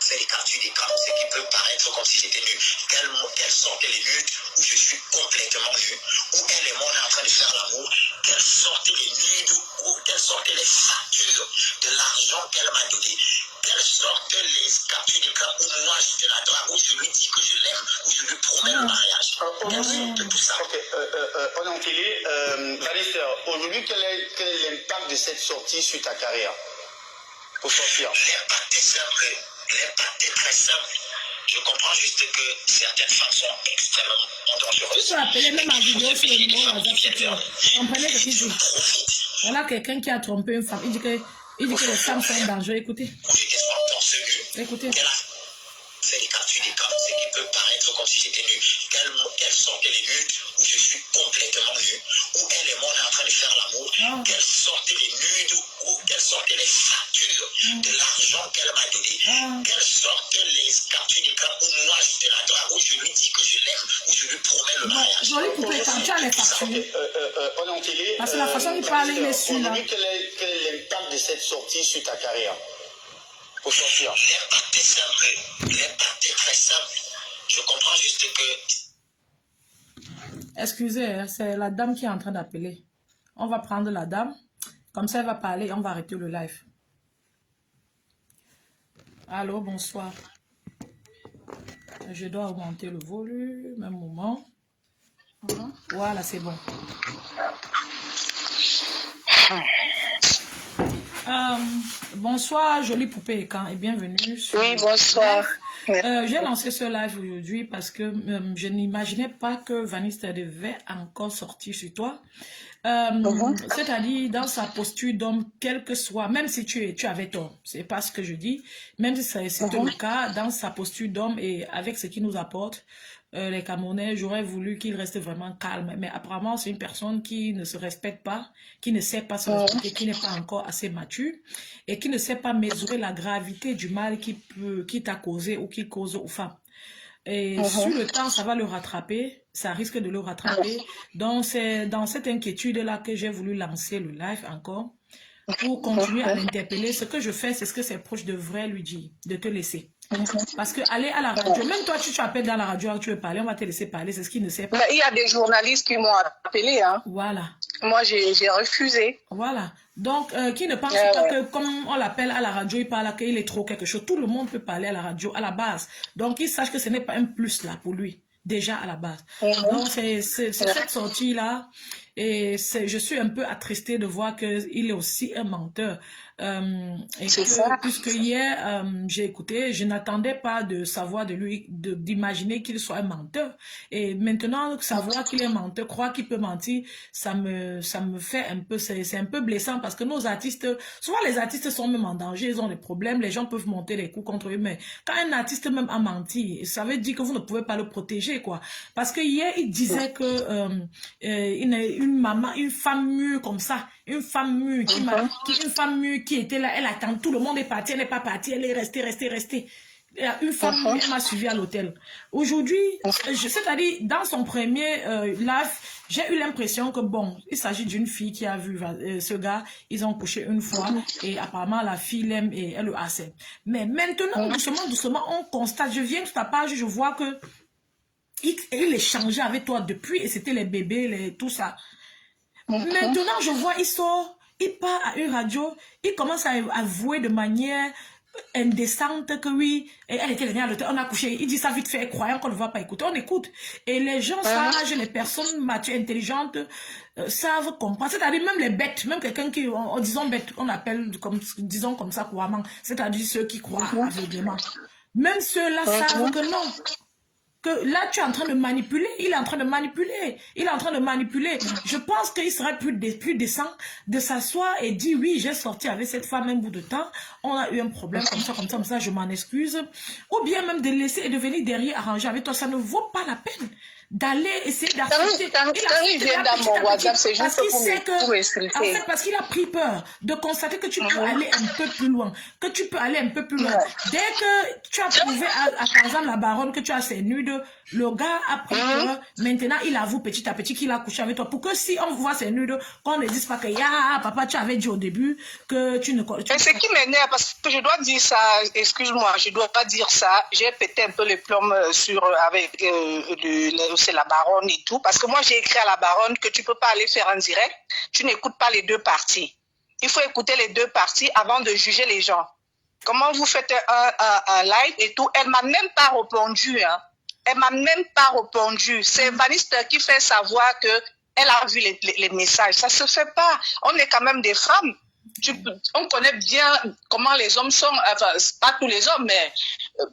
fait les captures d'écran, ce qui peut paraître comme si j'étais nu. Qu'elle sortait les nudes où je suis complètement nu, où elle et moi on est en train de faire l'amour, qu'elle sortait les nudes ou qu'elle sortait les factures de l'argent qu'elle m'a donné, qu'elle sortait les captures d'écran où moi je la drague, où je lui dis que je l'aime, où je lui promets le mariage. Qu'elle sortait tout ça. Ok, on est en télé. Vanessa, aujourd'hui, quel est l'impact de cette sortie sur ta carrière pour sortir? L'impact est simple. L'impact est très simple. Je comprends juste que certaines femmes sont extrêmement dangereuses. Tu peux appeler même en vidéo sur le numéro WhatsApp. Comprenez ce qu'il dit. Voilà quelqu'un qui a trompé une femme. Il dit que les femmes sont dangereuses. Écoutez. Écoutez. Elle a fait les captures d'écran, ce qui peut paraître comme si j'étais nu. Qu'elle sortait les nudes où je suis complètement nu, où elle et moi on est en train de faire l'amour. Qu'elle sortait les nudes ou qu'elle sortait de l'argent qu'elle m'a donné, qu'elle sorte les captures d'écran où moi je la drague, où je lui dis que je l'aime, où je lui promets le mariage. Jolie poupée, quand tu as les factures. On est en télé. Parce que la façon qu'il parle, il est sûr. Aujourd'hui, quel est l'impact de cette sortie sur ta carrière? Pour sortir. L'impact est simple. L'impact est très simple. Je comprends juste que... Excusez, c'est la dame qui est en train d'appeler. On va prendre la dame. Comme ça, elle va parler et on va arrêter le live. Allô, bonsoir. Je dois augmenter le volume. Un moment. Voilà, c'est bon. Bonsoir, jolie poupée Ekan et bienvenue. Oui, bonsoir. J'ai lancé ce live aujourd'hui parce que je n'imaginais pas que Vanessa devait encore sortir sur toi. C'est-à-dire dans sa posture d'homme, quel que soit, même si tu avais tort, c'est pas ce que je dis, même si c'était le cas, dans sa posture d'homme et avec ce qu'il nous apporte, les Camerounais, j'aurais voulu qu'il reste vraiment calme. Mais apparemment, c'est une personne qui ne se respecte pas, qui ne sait pas se respecter, qui n'est pas encore assez mature et qui ne sait pas mesurer la gravité du mal qui t'a causé ou qui cause aux femmes. Et sur le temps, ça va le rattraper, ça risque de le rattraper. Donc, c'est dans cette inquiétude-là que j'ai voulu lancer le live encore pour continuer à l'interpeller. Ce que je fais, c'est ce que ses proches devraient lui dire, de te laisser. Parce que aller à la radio, même toi, tu appelles dans la radio, tu veux parler, on va te laisser parler, c'est ce qu'il ne sait pas. Mais il y a des journalistes qui m'ont appelé, hein. Voilà. Moi, j'ai refusé. Voilà. Donc, qui ne pense pas que comme on l'appelle à la radio, il parle qu'il est trop quelque chose. Tout le monde peut parler à la radio, à la base. Donc, il sache que ce n'est pas un plus là pour lui, déjà à la base. Donc, c'est cette sortie-là. Et je suis un peu attristée de voir qu'il est aussi un menteur. Et puisque hier, j'ai écouté, je n'attendais pas de savoir de lui, d'imaginer qu'il soit un menteur. Et maintenant, savoir qu'il est un menteur, croire qu'il peut mentir, ça me fait un peu, c'est un peu blessant parce que nos artistes, souvent les artistes sont même en danger, ils ont des problèmes, les gens peuvent monter les coups contre eux, mais quand un artiste même a menti, ça veut dire que vous ne pouvez pas le protéger, quoi. Parce que hier, il disait que une maman, une femme mûre comme ça, une femme mûre qui était là, elle attend, tout le monde est parti, elle n'est pas partie, elle est restée. Une femme mûre, elle m'a suivi à l'hôtel. Aujourd'hui, c'est-à-dire, dans son premier live, j'ai eu l'impression que bon, il s'agit d'une fille qui a vu ce gars, ils ont couché une fois, et apparemment la fille l'aime et elle le harcèle. Mais maintenant, doucement, on constate, je viens sur ta page, je vois que il échangeait avec toi depuis, et c'était les bébés, tout ça. Maintenant, je vois, il sort, il part à une radio, il commence à avouer de manière indécente que oui, elle était venue à l'hôtel, on a couché, il dit ça vite fait, croyant qu'on ne va pas écouter, on écoute. Et les gens sages, les personnes matures, intelligentes, savent comprendre. C'est-à-dire même les bêtes, même quelqu'un qui, disons bête, on appelle, disons comme ça couramment, c'est-à-dire ceux qui croient aveuglément. Même ceux-là savent que non. Que là, tu es en train de manipuler, il est en train de manipuler, Je pense qu'il serait plus décent de s'asseoir et dire, oui, j'ai sorti avec cette femme un bout de temps, on a eu un problème comme ça, je m'en excuse. Ou bien même de laisser et de venir derrière arranger avec toi, ça ne vaut pas la peine d'aller essayer d'accepter. Quand il vient dans mon WhatsApp, c'est juste pour expliquer. En fait, parce qu'il a pris peur de constater que tu peux aller un peu plus loin. Dès que tu as prouvé par exemple, la baronne que tu as ses nudes, le gars a pris peur. Maintenant, il avoue petit à petit qu'il a couché avec toi. Pour que si on voit ses nudes, qu'on ne dise pas que, papa, tu avais dit au début que tu ne... Et ce qui m'énerve, parce que je dois dire ça, excuse-moi, je dois pas dire ça. J'ai pété un peu les plombs avec c'est la baronne et tout, parce que moi j'ai écrit à la baronne que tu peux pas aller faire un direct, tu n'écoutes pas les deux parties. Il faut écouter les deux parties avant de juger les gens. Comment vous faites un live et tout? Elle m'a même pas répondu, hein. Elle m'a même pas répondu. C'est Vanessa qui fait savoir que elle a vu les messages. Ça se fait pas. On est quand même des femmes. On connaît bien comment les hommes sont, enfin, pas tous les hommes, mais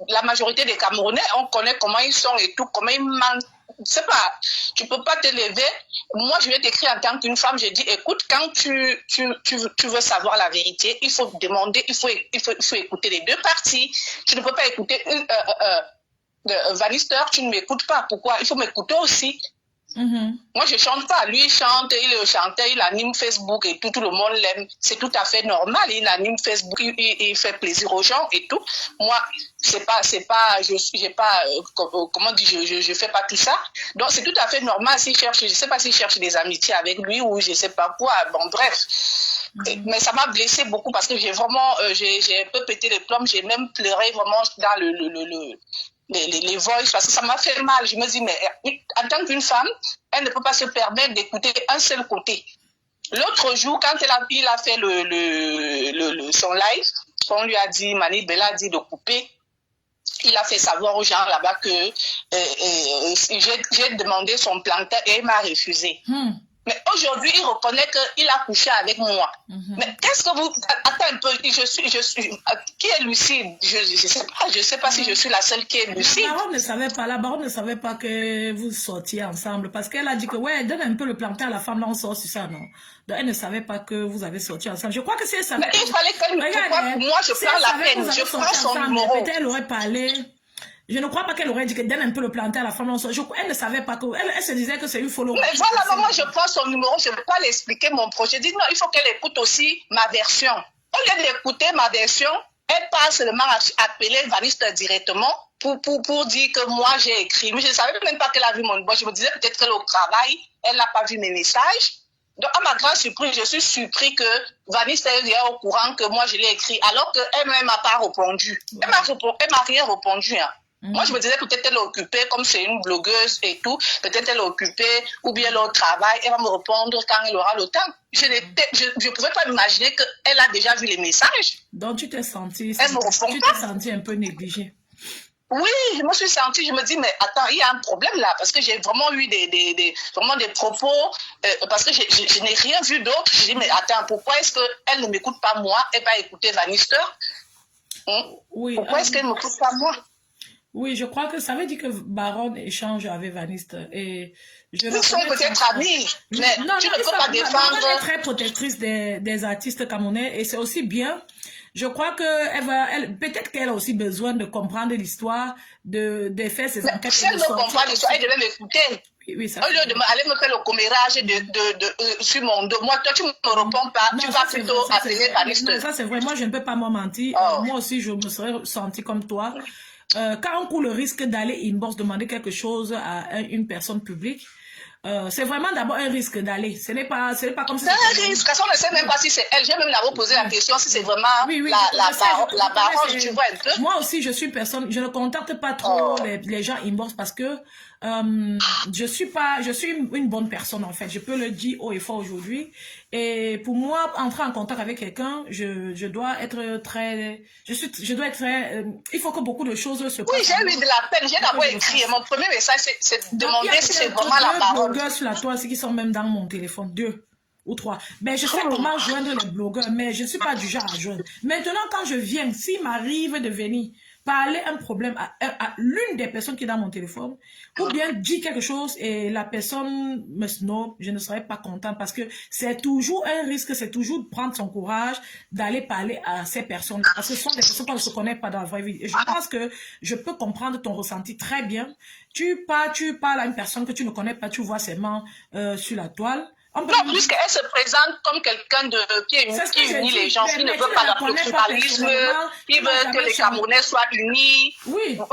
la majorité des Camerounais, on connaît comment ils sont et tout, comment ils mentent. C'est pas, tu peux pas te lever. Moi, je vais t'écrire en tant qu'une femme. Je dis, écoute, quand tu veux savoir la vérité, il faut demander, il faut écouter les deux parties. Tu ne peux pas écouter Vanessa, tu ne m'écoutes pas. Pourquoi? Il faut m'écouter aussi. Moi, je chante pas. Lui, il chante, il est chanteur, il anime Facebook et tout le monde l'aime. C'est tout à fait normal. Il anime Facebook, il fait plaisir aux gens et tout. Moi, j'ai pas, comment dire, je fais pas tout ça. Donc, c'est tout à fait normal s'il cherche, je sais pas s'il cherche des amitiés avec lui ou je sais pas quoi. Bon, bref. Mais ça m'a blessé beaucoup parce que j'ai vraiment, j'ai un peu pété les plombs. J'ai même pleuré vraiment dans les voices, parce que ça m'a fait mal. Je me dis, mais en tant qu'une femme, elle ne peut pas se permettre d'écouter un seul côté. L'autre jour, quand il a fait son live, on lui a dit, Mani Bella a dit de couper. Il a fait savoir aux gens là-bas que j'ai demandé son plantain et il m'a refusé. Mais aujourd'hui, il reconnaît qu'il a couché avec moi. Mais qu'est-ce que vous... Attends un peu, je suis... Qui est lucide? Je sais pas si je suis la seule qui est lucide. La baronne ne savait pas que vous sortiez ensemble. Parce qu'elle a dit que, ouais, donne un peu le plantain à la femme, là, on sort sur ça, non? Donc, elle ne savait pas que vous avez sorti ensemble. Je crois que si elle savait... Mais il fallait qu'elle me croie. Moi, je prends la peine. Je prends son numéro. Peut-être elle aurait parlé... Je ne crois pas qu'elle aurait dit que donne un peu le plantain à la femme. Elle ne savait pas que... Elle se disait que c'est une follow. Mais voilà, moi, je prends son numéro. Je ne vais pas l'expliquer mon projet. Je dis non, il faut qu'elle écoute aussi ma version. Au lieu d'écouter ma version, elle passe seulement à appeler Vaniste directement pour dire que moi, j'ai écrit. Mais je ne savais même pas qu'elle a vu mon... Bon, je me disais peut-être qu'elle est au travail, elle n'a pas vu mes messages. Donc, à ma grande surprise, je suis surpris que Vaniste est au courant que moi, je l'ai écrit, alors qu'elle-même n'a pas répondu. Elle m'a rien répondu, hein. Moi, je me disais peut-être elle est occupée, comme c'est une blogueuse et tout, peut-être elle est occupée, ou bien elle est au travail, elle va me répondre quand elle aura le temps. Je ne pouvais pas imaginer qu'elle a déjà vu les messages. Donc, tu t'es sentie un peu négligée. Oui, je me suis sentie, je me dis, mais attends, il y a un problème là, parce que j'ai vraiment eu vraiment des propos, parce que je n'ai rien vu d'autre. Je dis, mais attends, pourquoi est-ce qu'elle ne m'écoute pas moi et pas écouter Vaniste? Oui, pourquoi est-ce qu'elle ne m'écoute pas moi? Oui, je crois que ça veut dire que Baron échange avec Vaniste. Et ils sont peut-être amis, mais tu ne peux pas défendre. Elle est très protectrice des artistes camerounais et c'est aussi bien. Je crois que peut-être qu'elle a aussi besoin de comprendre l'histoire, de faire ses enquêtes. Si elle ne comprend pas l'histoire, elle devait m'écouter. Oui, ça. Au lieu d'aller me faire le commérage sur mon dos, moi, toi, tu ne me réponds pas, tu vas plutôt appeler Vaniste. Ça, c'est vrai, moi, je ne peux pas m'en mentir. Moi aussi, je me serais sentie comme toi. Quand on court le risque d'aller inbox demander quelque chose à une personne publique, c'est vraiment d'abord un risque d'aller. Ce n'est pas comme ça. C'est un risque, parce qu'on ne sait même pas si c'est elle. J'ai même d'abord posé la question si c'est vraiment la baronne, tu vois un peu. Moi aussi, je suis une personne, je ne contacte pas trop les gens inbox parce que je suis une bonne personne en fait. Je peux le dire haut et fort aujourd'hui. Et pour moi, entrer en contact avec quelqu'un, je dois être très, il faut que beaucoup de choses se passent. Oui, j'ai eu de la peine. J'ai d'abord écrit. Mon premier message, c'est de demander si c'est vraiment la baronne. Il y a 2 blogueurs sur la toile qui sont même dans mon téléphone, 2 ou 3. Ben, je sais comment joindre les blogueurs, mais je ne suis pas du genre à joindre. Maintenant, quand je viens, s'il m'arrive de venir parler un problème à l'une des personnes qui est dans mon téléphone, ou bien dire quelque chose et la personne me snob, je ne serais pas content parce que c'est toujours un risque, c'est toujours de prendre son courage, d'aller parler à ces personnes, parce que ce sont des personnes qu'on ne se connaît pas dans la vraie vie. Et je pense que je peux comprendre ton ressenti très bien. Tu parles à une personne que tu ne connais pas, tu vois ses mains sur la toile. Non, puisqu'elle se présente comme quelqu'un qui unit les gens, qui ne veut pas le pluralisme, qui veut que les Camerounais soient unis. Oui. Moi,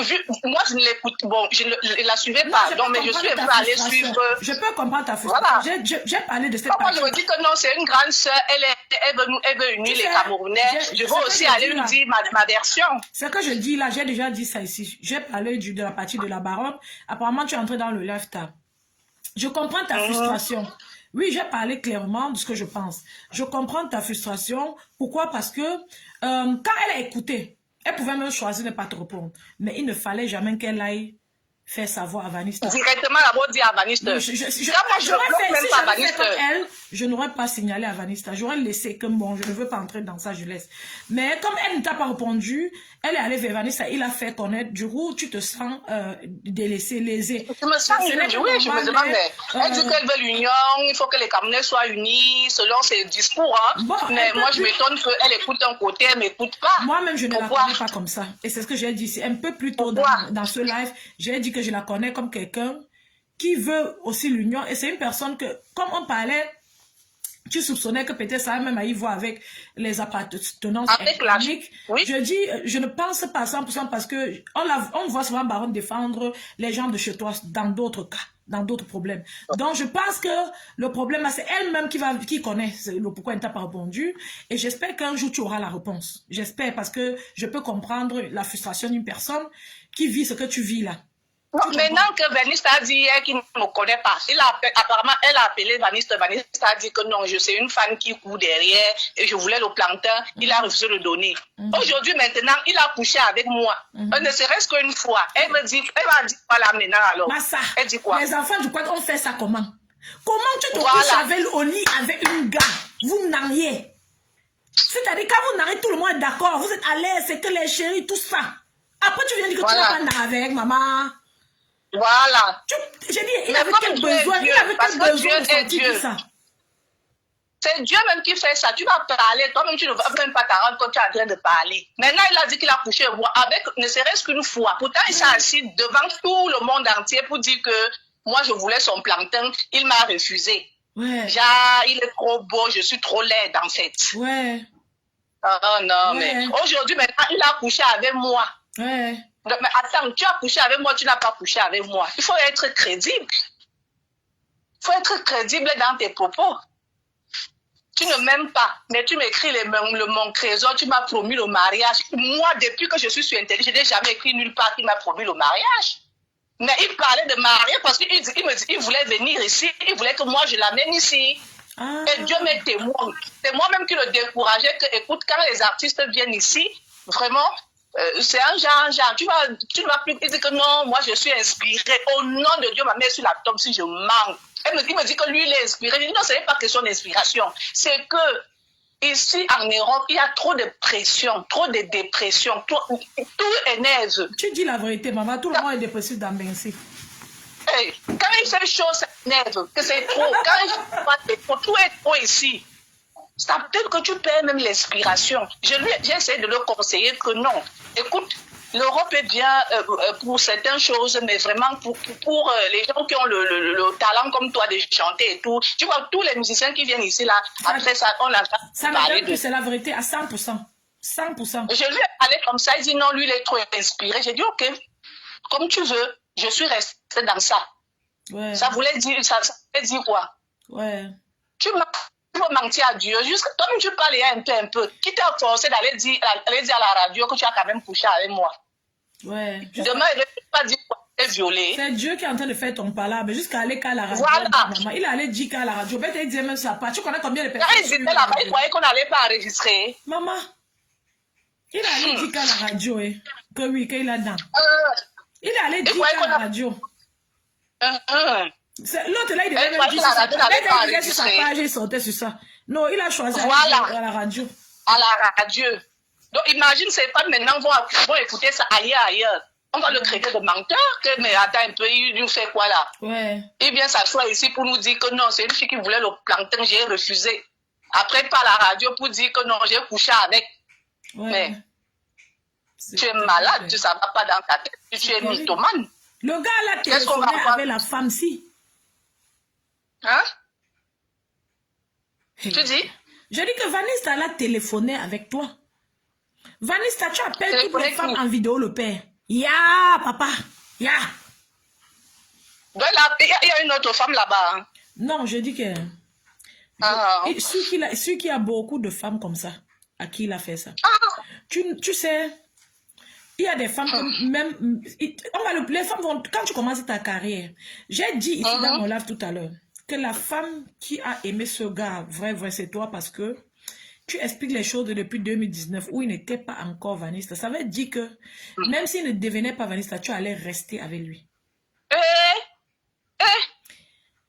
je ne l'écoute, bon, je ne la suivais pas, mais je suis un peu allée suivre. Je peux comprendre ta frustration. Voilà. J'ai parlé de cette partie. Moi, je me dis que non, c'est une grande sœur, elle veut unir les Camerounais. Je veux aussi aller lui dire ma version. Ce que je dis là, j'ai déjà dit ça ici. J'ai parlé de la partie de la baronne. Apparemment, tu es entré dans le live tab. Je comprends ta frustration. Oui, j'ai parlé clairement de ce que je pense. Je comprends ta frustration. Pourquoi? Parce que quand elle a écouté, elle pouvait même choisir de ne pas te répondre. Mais il ne fallait jamais qu'elle aille faire savoir à Vaniste. Directement d'abord dire à Vaniste. Je n'aurais pas signalé à Vaniste. J'aurais laissé comme bon, je ne veux pas entrer dans ça, je laisse. Mais comme elle ne t'a pas répondu, elle est allée vers Vaniste, il a fait connaître. Du coup, tu te sens délaissé, lésé. Je me sens, oui, je me demande, elle dit qu'elle veut l'union, il faut que les Camerounais soient unis, selon ses discours. Hein. Bon, mais moi, je m'étonne qu'elle écoute un côté, elle ne m'écoute pas. Moi-même, je ne la connais pas comme ça. Et c'est ce que j'ai dit. Un peu plus tôt dans ce live, j'ai dit que je la connais comme quelqu'un qui veut aussi l'union. Et c'est une personne que, comme on parlait, tu soupçonnais que peut-être ça a même à y voir avec les appartenances ethniques. Oui. Je dis, je ne pense pas à 100% parce que on voit souvent Baron défendre les gens de chez toi dans d'autres cas, dans d'autres problèmes. Donc, je pense que le problème, c'est elle-même qui connaît le pourquoi elle ne t'a pas répondu. Et j'espère qu'un jour, tu auras la réponse. J'espère parce que je peux comprendre la frustration d'une personne qui vit ce que tu vis là. Maintenant que Vanessa a dit hier qu'il ne me connaît pas, apparemment, elle a appelé Vanessa. Vanessa a dit que non, je suis une fan qui court derrière et je voulais le plancton. Il a refusé de le donner. Aujourd'hui, maintenant, il a couché avec moi. Ne serait-ce qu'une fois. Elle m'a dit voilà maintenant alors. Massa, elle dit quoi? Les enfants du quad, on fait ça comment? Comment tu te couches avec au lit avec une gars? Vous n'ariez. C'est-à-dire, quand vous n'arrêtez, tout le monde est d'accord. Vous êtes à l'aise, c'est que les chéris, tout ça. Après, tu viens dire que tu n'as pas narrer avec maman. Voilà. J'ai dit, il avait quel besoin? Il avait quel besoin de sortir tout ça? C'est Dieu même qui fait ça. Tu vas parler, toi-même, tu ne vas même pas te rendre compte que tu es en train de parler. Maintenant, il a dit qu'il a couché moi avec ne serait-ce qu'une fois. Pourtant, il s'est assis devant tout le monde entier pour dire que moi, je voulais son plancton. Il m'a refusé. Ouais. Genre, il est trop beau, je suis trop laide, en fait. Ouais. Oh non, Ouais. mais aujourd'hui, maintenant, il a couché avec moi. Ouais. Donc, mais attends, tu as couché avec moi, tu n'as pas couché avec moi. Il faut être crédible. Il faut être crédible dans tes propos. Tu ne m'aimes pas, mais tu m'écris mon trésor, tu m'as promis le mariage. Moi, depuis que je suis sur Internet, je n'ai jamais écrit nulle part qu'il m'a promis le mariage. Mais il parlait de mariage parce qu'il me dit, il voulait venir ici, il voulait que moi je l'amène ici. Et Dieu m'est témoin. C'est moi-même qui le décourageais que, écoute, quand les artistes viennent ici, vraiment, c'est un genre. Tu ne vas plus dire que non, moi je suis inspirée. Au nom de Dieu, ma mère sur la tombe si je manque. Il me dit que lui, il est inspiré. Je dis non, ce n'est pas question d'inspiration. C'est que ici en Europe, il y a trop de pression, trop de dépression. Tout énerve. Tu dis la vérité, maman. Tout le monde est dépressif dans Bensi. Hey, quand il fait chaud, ça énerve. Que c'est trop. Quand il fait froid, c'est trop. Tout est trop ici. Ça peut-être que tu perds même l'inspiration. J'ai essayé de le conseiller que non. Écoute, l'Europe est bien pour certaines choses, mais vraiment pour les gens qui ont le talent comme toi de chanter et tout. Tu vois, tous les musiciens qui viennent ici, là, après ça, on a parlé de... C'est la vérité à 100%. 100%. Je lui ai parlé comme ça, il dit non, lui, il est trop inspiré. J'ai dit, ok, comme tu veux, je suis restée dans ça. Ouais. Ça voulait dire quoi? Ouais. Tu veux mentir à Dieu. Toi-même, tu parles un peu. Qui t'a forcé d'aller dire à la radio que tu as quand même couché avec moi? Ouais. Demain, il ne peut pas dire quoi, tu es violé. C'est Dieu qui est en train de faire ton palabre. Jusqu'à aller qu'à la radio. Voilà. Maman. Il allait dire qu'à la radio. Peut-être il disait même ça pas. Tu connais combien de personnes? Quand il était là-bas, il croyait qu'on n'allait pas enregistrer. Maman. Il allait dire qu'à la radio. Que oui, qu'il a dedans. Il allait dire qu'à la radio. L'autre là, il devait même dire sur sa page, il sortait sur ça. Non, il a choisi à la radio. À la radio. Donc imagine, ses fans maintenant vont écouter ça ailleurs. On va le traiter de menteur, que mais attends un peu, il nous fait quoi là? Ouais. Il vient s'asseoir ici pour nous dire que non, c'est une fille qui voulait le plancton, j'ai refusé. Après, par la radio pour dire que non, j'ai couché avec. Ouais. Mais tu es malade, ça ne va pas dans ta tête, tu es mythomane. Le gars là téléphoné avec la femme si. Hein? Tu dis? Je dis que Vanessa l'a téléphoné avec toi. Vanessa, tu appelles toutes les femmes en vidéo le père. Ya, papa. Ya. Il y a une autre femme là-bas. Hein? Non, je dis que... Celui qui a beaucoup de femmes comme ça, à qui il a fait ça. Tu sais, il y a des femmes, même... les femmes vont... Quand tu commences ta carrière, j'ai dit ici dans mon live tout à l'heure, que la femme qui a aimé ce gars, vrai, c'est toi, parce que tu expliques les choses depuis 2019 où il n'était pas encore Vanessa. Ça veut dire que même s'il ne devenait pas Vanessa, tu allais rester avec lui.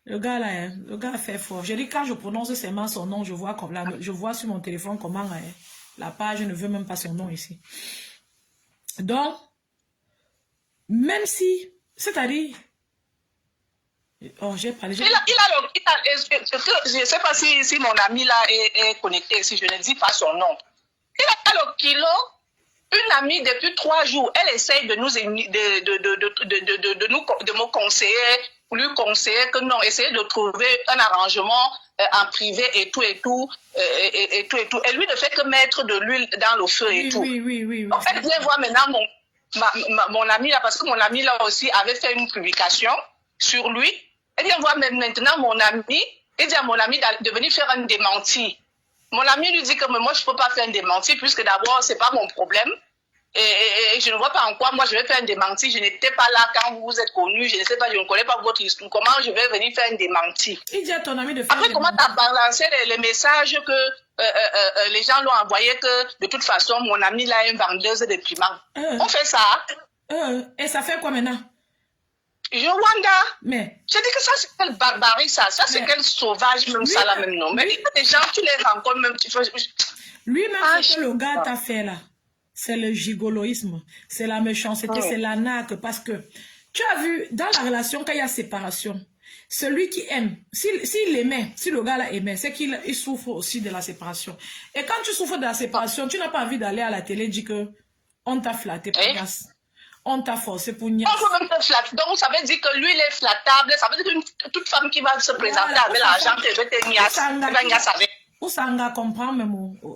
Le gars là, le gars fait fort. Je dis quand je prononce seulement son nom, je vois comme là, je vois sur mon téléphone comment la page ne veut même pas son nom ici. Donc, même si, c'est-à-dire, oh, j'ai parlé. Je ne sais pas si mon ami là est connecté, si je ne dis pas son nom. Il a le kilo, une amie depuis 3 jours, elle essaye de nous me conseiller lui conseiller que non, essayer de trouver un arrangement en privé et tout. Et lui ne fait que mettre de l'huile dans le feu et tout. Oui. En fait, je viens voir maintenant mon ami là, parce que mon ami là aussi avait fait une publication sur lui. Elle vient voir maintenant mon ami, et dit à mon ami de venir faire un démenti. Mon ami lui dit que moi je ne peux pas faire un démenti puisque d'abord c'est pas mon problème. Et je ne vois pas en quoi moi je vais faire un démenti. Je n'étais pas là quand vous vous êtes connus. Je ne sais pas, je ne connais pas votre histoire. Comment je vais venir faire un démenti? Il dit à ton ami de faire après, comment tu as balancé les messages que les gens l'ont envoyé que de toute façon, mon ami là est une vendeuse de piments. On fait ça. Et ça fait quoi maintenant? Je Wanda. Mais. Je dis que ça, c'est quelle barbarie, ça. Ça, c'est quel sauvage, même ça, là, même non. Mais les gens, tu les rencontres, même. Lui-même, ce que le gars t'a fait là, c'est le gigoloïsme, c'est la méchanceté, c'est l'arnaque. Parce que tu as vu, dans la relation, quand il y a séparation, celui qui aime, s'il aimait, si le gars là aimait, c'est qu'il souffre aussi de la séparation. Et quand tu souffres de la séparation, tu n'as pas envie d'aller à la télé et dire que on t'a flatté pour Nias. On t'a forcé pour Nias. On peut même te flatter. Donc, ça veut dire que lui, il est flattable. Ça veut dire que toute femme qui va se présenter avec l'argent, elle veut te Nias. Elle va Nias avec. Où ça en comprend, mais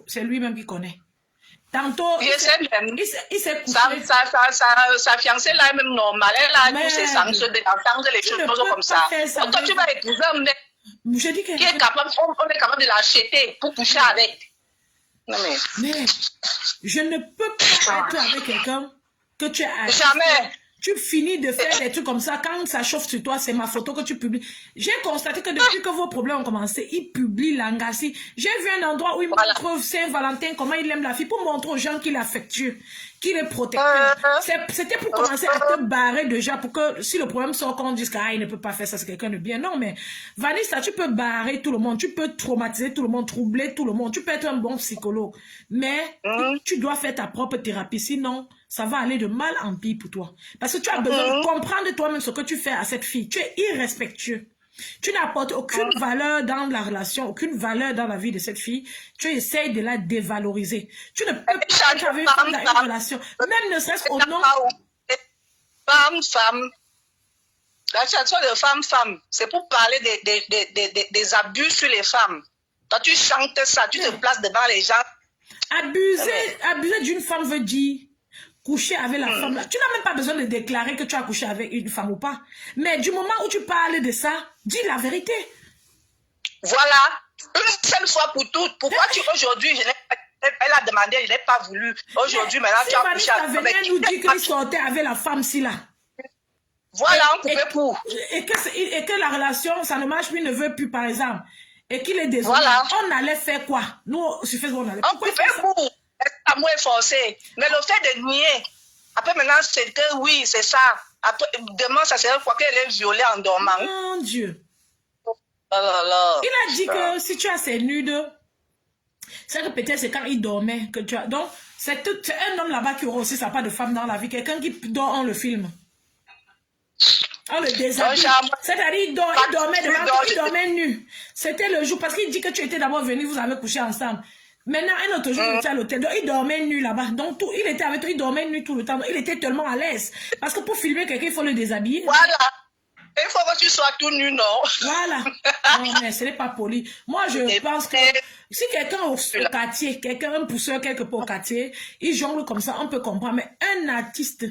c'est lui-même qui connaît. Tantôt, il s'est couché. Sa fiancée là est même normale. Elle a tous ses sangs, d'entendre les choses comme ça. Toi, tu vas épouser un mec qui est capable, on est capable de l'acheter pour coucher avec. Non mais je ne peux pas être avec quelqu'un que tu as acheté. Jamais. Tu finis de faire des trucs comme ça. Quand ça chauffe sur toi, c'est ma photo que tu publies. J'ai constaté que depuis que vos problèmes ont commencé, il publie Langassi. J'ai vu un endroit où il montre Saint-Valentin, comment il aime la fille, pour montrer aux gens qu'il est affectueux, qu'il est protecteur. C'était pour commencer à te barrer déjà, pour que si le problème sort, qu'on dise qu'il ne peut pas faire ça, c'est quelqu'un de bien. Non, mais Vanessa, tu peux barrer tout le monde, tu peux traumatiser tout le monde, troubler tout le monde, tu peux être un bon psychologue. Mais tu dois faire ta propre thérapie, sinon ça va aller de mal en pire pour toi. Parce que tu as besoin de comprendre toi-même ce que tu fais à cette fille. Tu es irrespectueux. Tu n'apportes aucune valeur dans la relation, aucune valeur dans la vie de cette fille. Tu essayes de la dévaloriser. Tu ne peux pas être avec une relation. Même ne serait-ce qu'au nom... Femme. La chanson de femme. C'est pour parler des abus sur les femmes. Quand tu chantes ça, tu te places devant les gens. Abuser d'une femme veut dire... coucher avec la femme là. Tu n'as même pas besoin de déclarer que tu as couché avec une femme ou pas. Mais du moment où tu parles de ça, dis la vérité. Voilà. Une seule fois pour toutes. Pourquoi aujourd'hui, elle a demandé, je n'ai pas voulu. Aujourd'hui, maintenant, tu as couché avec... Elle nous dit qu'il sortait avec la femme si là. Voilà, on coupait pour. Et que la relation, ça ne marche plus, il ne veut plus, par exemple. Et qu'il est désolé. Voilà. On allait faire quoi? Nous, sur Facebook, on allait... On coupait pour. L'amour est forcé. Mais le fait de nier, après maintenant, c'est que oui, c'est ça. Après, demain, ça serait quoi qu'elle est violée en dormant. Mon Dieu. Oh là là. Il a dit que si tu as ces nudes, c'est que peut-être c'est quand il dormait que tu as... Donc, c'est un homme là-bas qui aura aussi sa part de femme dans la vie. Quelqu'un qui dort en le film. On le déshabille. C'est-à-dire, il dormait devant toi, il dormait nu. C'était le jour, parce qu'il dit que tu étais d'abord venu, vous avez couché ensemble. Maintenant, un autre jour, il était à l'hôtel. Donc, il dormait nu là-bas. Donc, il était avec toi, il dormait nu tout le temps. Donc, il était tellement à l'aise. Parce que pour filmer quelqu'un, il faut le déshabiller. Voilà. Il faut que tu sois tout nu, non? Voilà. Non, mais ce n'est pas poli. Moi, je pense que si quelqu'un au quartier, quelqu'un, un pousseur quelque part au quartier, il jongle comme ça, on peut comprendre. Mais un artiste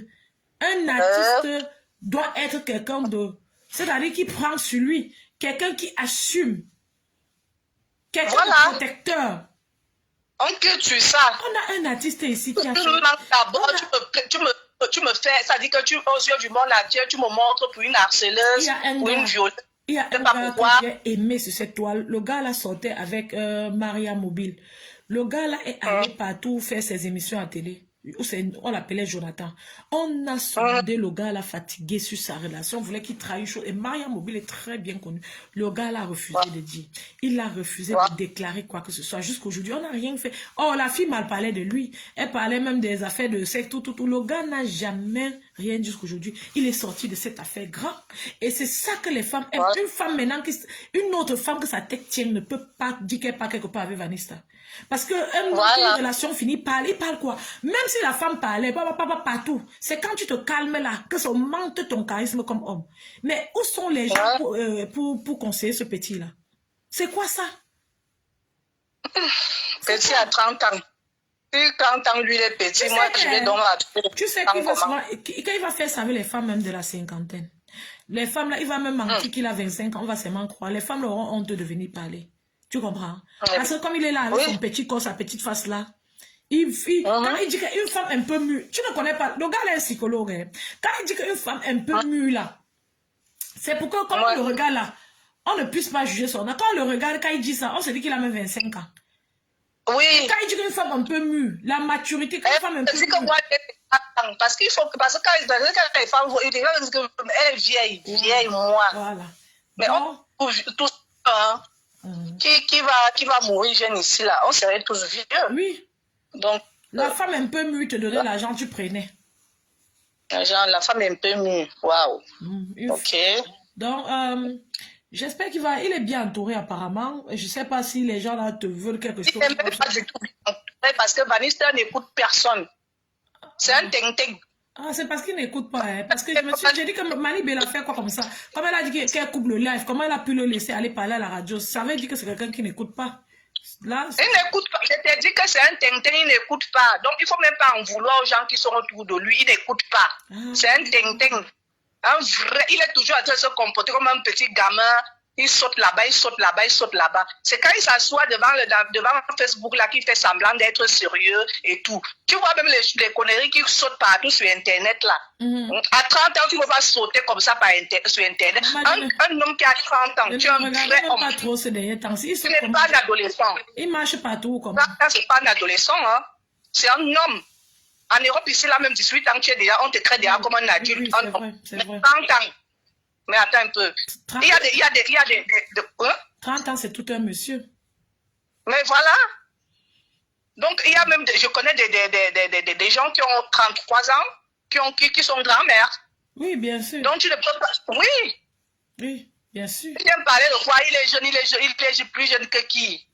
doit être quelqu'un de... C'est-à-dire qui prend sur lui. Quelqu'un qui assume. Quelqu'un de protecteur. On culture ça. On a un artiste ici qui a fait... D'abord, tu me fais, ça dit que tu aux yeux du monde entier, tu me montres pour une harceleuse, pour une violeuse. Il y a un gars que j'ai aimé sur cette toile. Le gars là sortait avec Maria Mobile. Le gars là est allé partout faire ses émissions à télé. On l'appelait Jonathan. On a sondé le gars là fatigué sur sa relation. On voulait qu'il trahisse. Et Maria Mobile est très bien connue. Le gars là a refusé de dire. Il a refusé de déclarer quoi que ce soit. Jusqu'aujourd'hui, on n'a rien fait. Oh, la fille mal parlait de lui. Elle parlait même des affaires de sexe, tout. Le gars n'a jamais rien dit jusqu'aujourd'hui. Il est sorti de cette affaire grave. Et c'est ça que les femmes aiment. Une femme maintenant, une autre femme que sa tête tienne ne peut pas dire qu'elle part quelque part avec Vanessa. Parce que une relation finit par, il parle quoi? Même si la femme parlait, partout, c'est quand tu te calmes là, que ça monte ton charisme comme homme. Mais où sont les gens pour conseiller ce petit-là? C'est quoi ça? Petit à 30 ans. Si 30 ans, lui, il est petit, moi, je vais donc la... Tu sais qu'il va souvent, quand il va faire ça avec les femmes même de la cinquantaine. Les femmes là, il va même mentir qu'il a 25 ans, on va seulement croire. Les femmes auront honte de venir parler. Tu comprends? Parce que comme il est là avec son petit corps, sa petite face là, quand il dit qu'une femme un peu mûre, tu ne connais pas, le gars là est psychologue, hein. Quand il dit qu'une femme un peu mûre là, c'est pour que comme le regarde là, on ne puisse pas juger son âge. Quand on le regarde, quand il dit ça, on se dit qu'il a même 25 ans. Oui. Quand il dit qu'une femme un peu mûre, la maturité, qu'une femme un peu mûre. Parce qu'il faut que, parce que quand les femmes, ils disent qu'elle est vieille, moi. Voilà. Mais tout ça, qui va mourir jeune ici, là, on serait tous vieux. Oui. Donc, la femme un peu mûre te donnait l'argent, tu prenais. La femme un peu mûre, waouh. Ok. Donc, j'espère qu'il va, il est bien entouré apparemment. Je ne sais pas si les gens là te veulent quelque chose. Il n'est même pas du tout bien entouré parce que Vanessa n'écoute personne. C'est un ting-ting. Ah, c'est parce qu'il n'écoute pas. Hein. Parce que j'ai dit que Mani Bella fait quoi comme ça? Comme elle a dit qu'elle coupe le live, comment elle a pu le laisser aller parler à la radio? Ça veut dire que c'est quelqu'un qui n'écoute pas. Là, il n'écoute pas. Je t'ai dit que c'est un ting-ting, il n'écoute pas. Donc, il ne faut même pas en vouloir aux gens qui sont autour de lui. Il n'écoute pas. C'est un ting-ting. Un vrai, il est toujours en train de se comporter comme un petit gamin. Il saute là-bas, il saute là-bas, il saute là-bas. C'est quand il s'assoit devant Facebook là qu'il fait semblant d'être sérieux et tout. Tu vois même les conneries qui sautent partout sur Internet là. À 30 ans, tu ne peux pas sauter comme ça sur Internet. Un homme qui a 30 ans, tu es un vrai homme. Pas trop ces derniers temps. Il n'est pas un adolescent. Il marche partout comme ça. C'est pas un adolescent, hein. C'est un homme. En Europe, ici, là, même 18 ans, on te traite déjà comme un adulte. Oui, c'est vrai. 30 ans. Mais attends un peu. Il y a des 30 ans, c'est tout un monsieur. Mais voilà. Donc, il y a même, je connais des gens qui ont 33 ans, qui sont grands-mères. Oui, bien sûr. Donc, tu ne peux pas... Oui. Oui, bien sûr. Tu viens parler de quoi? Il est jeune, il est plus jeune que qui?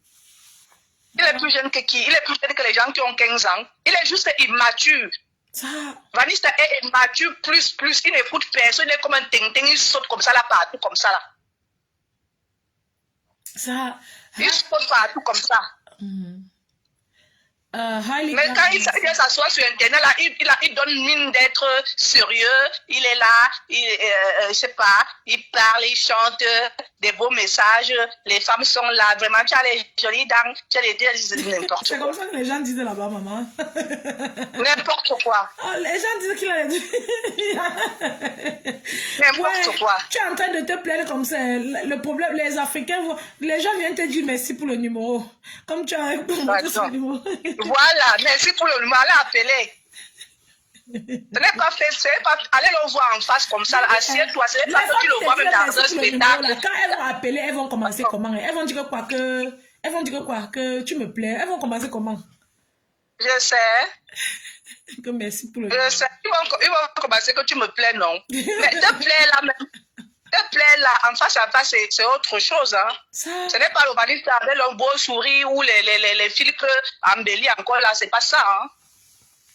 Il est plus jeune que qui? Il est plus jeune que les gens qui ont 15 ans. Il est juste immature. Ça... Vanessa est immature, plus, il n'écoute personne, il est comme un ting-ting, il saute comme ça là, partout comme ça là. Ça... Il saute partout comme ça. Mais quand il s'assoit sur Internet, là, il donne mine d'être sérieux, il est là, je sais pas, il parle, il chante des beaux messages, les femmes sont là, vraiment, tu as les jolies dents, tu as les n'importe quoi. C'est comme ça que les gens disaient là-bas, maman. N'importe quoi. Oh, les gens disaient qu'il allait dire. N'importe quoi. Tu es en train de te plaindre comme ça. Le problème, les Africains, les gens viennent te dire merci pour le numéro. Comme tu as répondu sur le numéro. Voilà, merci pour le numéro, allez appeler. Ce n'est pas fait, allez le voir en face comme ça, assieds-toi, ce n'est pas que tu le vois même dans un spectacle. Quand elles vont appeler, elles vont commencer comment? Elles vont dire quoi? Que tu me plais. Elles vont commencer comment? Je sais. Que merci pour le numéro. Je sais, ils vont commencer que tu me plais, non. Mais te plais là même. Te plaît là, en face à face, c'est autre chose. Hein. Ce n'est pas le Vanessa avec le beau sourire ou les filtres embellis encore là, c'est pas ça. Hein.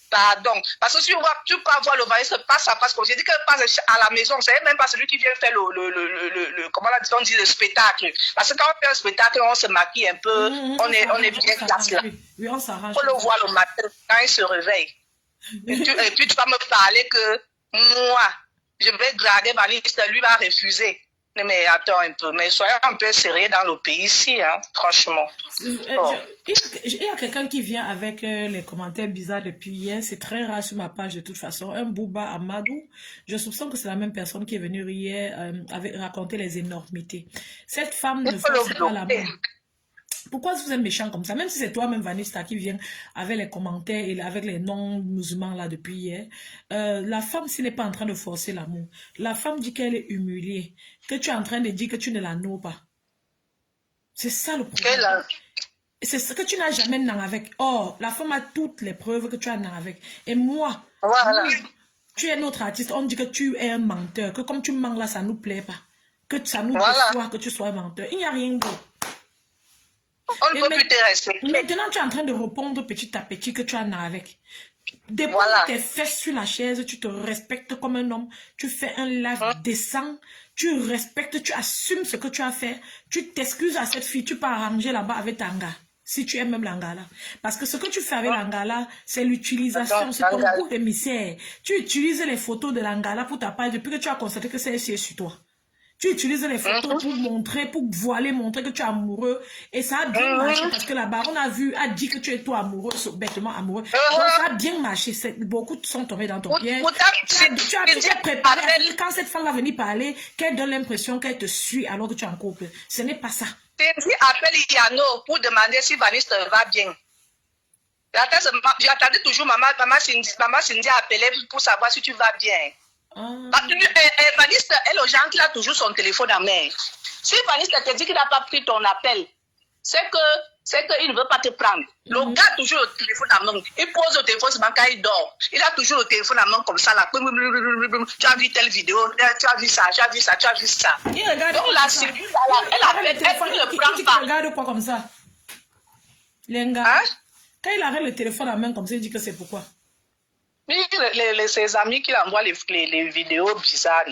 Pardon. Parce que si tu peux avoir le Vanessa face à face, comme j'ai dit que passe à la maison, c'est même pas celui qui vient faire comment on dit, le spectacle. Parce que quand on fait un spectacle, on se maquille un peu, on est bien classe là. Oui, on s'arrange. On le voit le matin quand il se réveille. Et puis tu vas me parler que moi, je vais draguer Vanessa, lui va refuser. Mais attends un peu, mais soyons un peu sérieux dans le pays ici, hein, franchement. Il y a quelqu'un qui vient avec les commentaires bizarres depuis hier, c'est très rare sur ma page de toute façon, un Bouba Amadou. Je soupçonne que c'est la même personne qui est venue hier raconter les énormités. Cette femme ne fait pas la même. Pourquoi vous êtes méchant comme ça? Même si c'est toi-même, Vanessa, qui vient avec les commentaires et avec les non-musulmans là depuis hier, la femme, s'il n'est pas en train de forcer l'amour, la femme dit qu'elle est humiliée, que tu es en train de dire que tu ne la noues pas. C'est ça le problème. C'est ce que tu n'as jamais nan avec. Or, la femme a toutes les preuves que tu as nan avec. Et moi, voilà. Tu es notre artiste, on dit que tu es un menteur, que comme tu mens là, ça ne nous plaît pas. Que ça nous déçoit que tu sois un menteur. Il n'y a rien d'autre. On ne peut plus te respecter. Maintenant, tu es en train de répondre petit à petit que tu en as avec. Dépose tes fesses sur la chaise, tu te respectes comme un homme, tu fais un live décent, tu respectes, tu assumes ce que tu as fait, tu t'excuses à cette fille, tu peux arranger là-bas avec ta gars. Si tu aimes même l'angala. Parce que ce que tu fais avec l'angala, c'est l'utilisation, c'est ton coup émissaire. Tu utilises les photos de l'angala pour ta page depuis que tu as constaté que c'est sur toi. Tu utilises les photos pour montrer, pour voiler, montrer que tu es amoureux. Et ça a bien marché parce que la baronne a dit que tu es toi amoureux, bêtement amoureux. Donc ça a bien marché. Beaucoup sont tombés dans ton piège. Tu as préparé quand cette femme va venir parler, qu'elle donne l'impression qu'elle te suit alors que tu es en couple. Ce n'est pas ça. Tenzi appelle Yano pour demander si Vanessa va bien. J'attendais toujours maman Cindy appeler pour savoir si tu vas bien. Vanessa, elle, aux gens qui a toujours son téléphone en main. Si Vanessa te dit qu'il n'a pas pris ton appel, c'est qu'il ne veut pas te prendre. Le gars a toujours le téléphone en main. Il pose le téléphone seulement quand il dort. Il a toujours le téléphone en main comme ça. Là. Tu as vu telle vidéo, tu as vu ça, tu as vu ça, tu as vu ça. Donc la Sylvie, elle appelle, elle ne prend pas. Il regarde quoi comme ça? Lenga. Quand il arrête le téléphone en main comme ça, il dit que c'est pourquoi? Ses amis qui envoient les vidéos bizarres.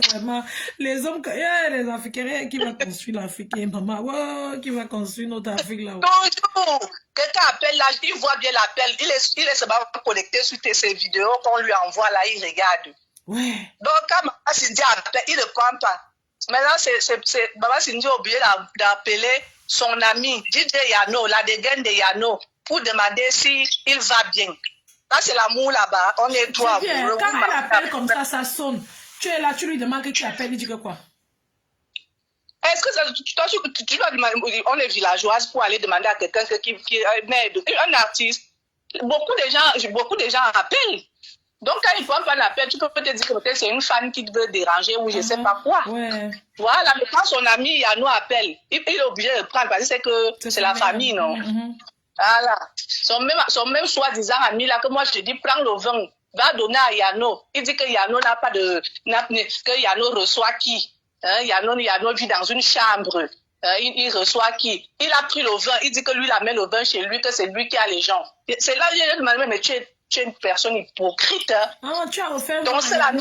Vraiment, les hommes, les Africains, qui va construire l'Afrique, maman, wow, qui va construire notre Afrique là. Toujours, quelqu'un appelle là, il voit bien l'appel, il est seulement connecté sur ces vidéos qu'on lui envoie là, il regarde. Ouais. Donc quand Maman Cindy appelle, il ne prend pas. Maintenant, Maman Cindy a oublié d'appeler son ami, DJ Yano, la dégaine de Yano, pour demander s'il va bien. Là, c'est l'amour là-bas. On est toi. Quand elle appelle comme ça sonne. Tu es là, tu lui demandes que tu appelles, il dit que quoi? Est-ce que tu dois demander, on est villageoise pour aller demander à quelqu'un qui m'aide, un artiste. Beaucoup de gens appellent. Donc, quand ils ne prennent pas l'appel, tu peux te dire que peut-être c'est une fan qui veut déranger ou je ne sais pas quoi. Ouais. Voilà, mais quand son ami Yano appelle, il est obligé de prendre parce que c'est la famille, non? Voilà. Son même soi-disant ami là, que moi je dis, prends le vin, va donner à Yano. Il dit que Yano n'a pas que Yano reçoit qui? Yano vit dans une chambre. Il reçoit qui? Il a pris le vin, il dit que lui, il amène le vin chez lui, que c'est lui qui a les gens. C'est là où il a demandé, mais tu es une personne hypocrite. Ah, tu as offert donc c'est la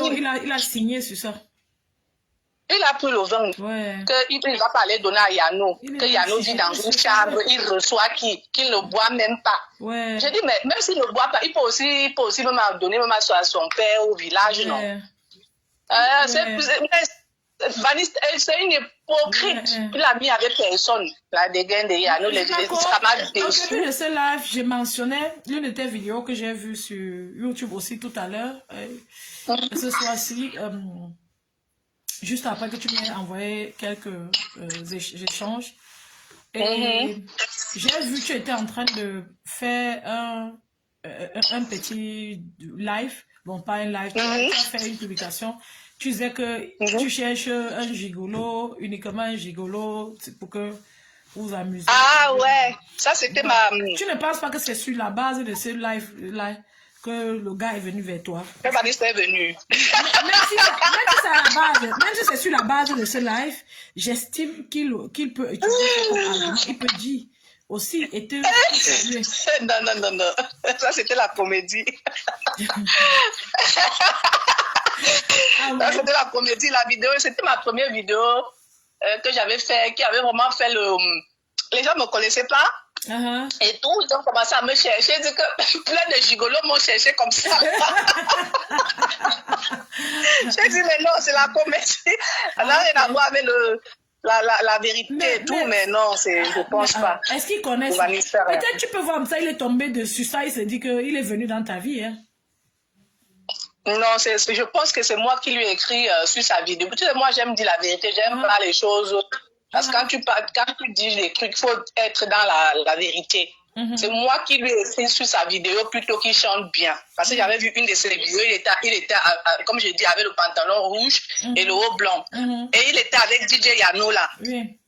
il a signé sur ça. Il a pris le vin, qu'il ne va pas aller donner à Yano, que Yano vit dans une chambre, il reçoit qu'il ne boit même pas. Ouais. J'ai dit, mais même s'il ne boit pas, il peut aussi même donner même à son père au village, non? C'est une hypocrite. Il a mis avec personne, la dégaine de Yano. Ça m'a déçu. Au début de ce live, j'ai mentionné l'une de tes vidéos que j'ai vues sur YouTube aussi tout à l'heure, ce soir-ci. Juste après que tu m'aies envoyé quelques échanges. Et j'ai vu que tu étais en train de faire un petit live. Bon, pas un live, tu as fait une publication. Tu disais que tu cherches un gigolo, uniquement un gigolo, pour que vous vous amusez. Ah ouais, ça c'était ma... Tu ne penses pas que c'est sur la base de ce live que le gars est venu vers toi? Que Vanessa est venu. Même si c'est sur la base de ce live, j'estime qu'il peut utiliser comme argument. Il peut dire aussi et te... Non. Ça, c'était la comédie. Ça, c'était la comédie. La vidéo, c'était ma première vidéo que j'avais fait, qui avait vraiment fait le... Les gens ne me connaissaient pas. Et tout, ils ont commencé à me chercher. Dit que plein de gigolos m'ont cherché comme ça. J'ai dit, mais non, c'est la comédie. Ça n'a rien à voir avec la vérité et tout, mais non, je pense pas. Est-ce qu'ils connaissent? Peut-être tu peux voir ça, il est tombé dessus ça, il s'est dit qu'il est venu dans ta vie. Hein? Non, je pense que c'est moi qui lui ai écrit sur sa vidéo. Tu sais, moi, j'aime dire la vérité, j'aime pas les choses. Parce que quand tu dis les trucs, il faut être dans la vérité. C'est moi qui lui ai écrit sur sa vidéo plutôt qu'il chante bien. Parce que j'avais vu une de ses vidéos, il était comme je dis, avec le pantalon rouge et le haut blanc. Et il était avec DJ Yano là. Oui.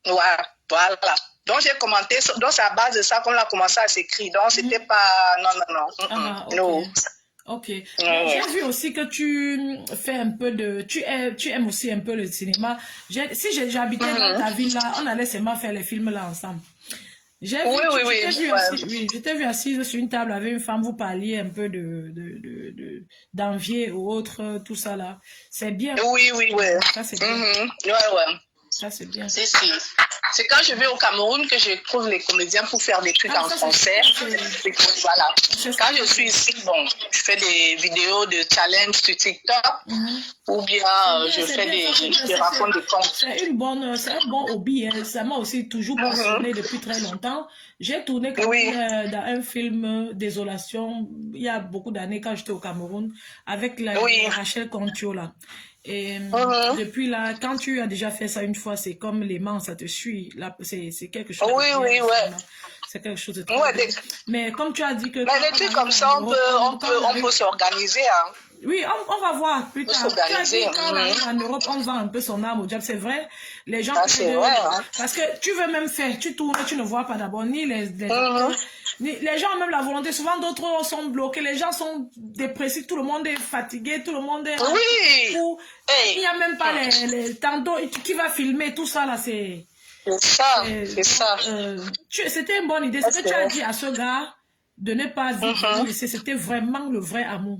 Ouais, voilà. Donc j'ai commenté, donc c'est à base de ça qu'on a commencé à s'écrire. Donc c'était pas... Non. Okay. No. Ok. J'ai vu aussi que tu fais un peu de... Tu aimes aussi un peu le cinéma. Si j'habitais dans ta ville là, on allait seulement faire les films là ensemble. Je t'ai vu assise sur une table avec une femme, vous parliez un peu d'envier ou autre, tout ça là. C'est bien. Oui. Ça c'est bien. Ouais. Ça c'est bien. Si. C'est quand je vais au Cameroun que je trouve les comédiens pour faire des trucs en français. Voilà. Quand je suis ici, bon, je fais des vidéos de challenge sur TikTok ou bien je raconte des contes. C'est un bon hobby. Hein. Ça m'a aussi toujours passionné depuis très longtemps. J'ai tourné dans un film Désolation il y a beaucoup d'années quand j'étais au Cameroun avec Rachel Contio là. Et depuis là, quand tu as déjà fait ça une fois, c'est comme l'aimant, ça te suit. Là, c'est quelque chose. C'est quelque chose de très bien. Mais comme tu as dit que... Mais les trucs comme ça, on peut s'organiser. Hein. Oui, on va voir plus tard. Quand on arrive en Europe, on vend un peu son âme au diable. C'est vrai. Les gens... Parce que tu veux même faire, tu tournes, tu ne vois pas d'abord ni les gens ont même la volonté. Souvent, d'autres sont bloqués. Les gens sont dépressifs. Tout le monde est fatigué. Tout le monde est... Il n'y a même pas les tantôt qui va filmer. Tout ça, là, c'est... C'est ça. C'était une bonne idée. Ce que tu as dit à ce gars de ne pas vivre, c'était vraiment le vrai amour.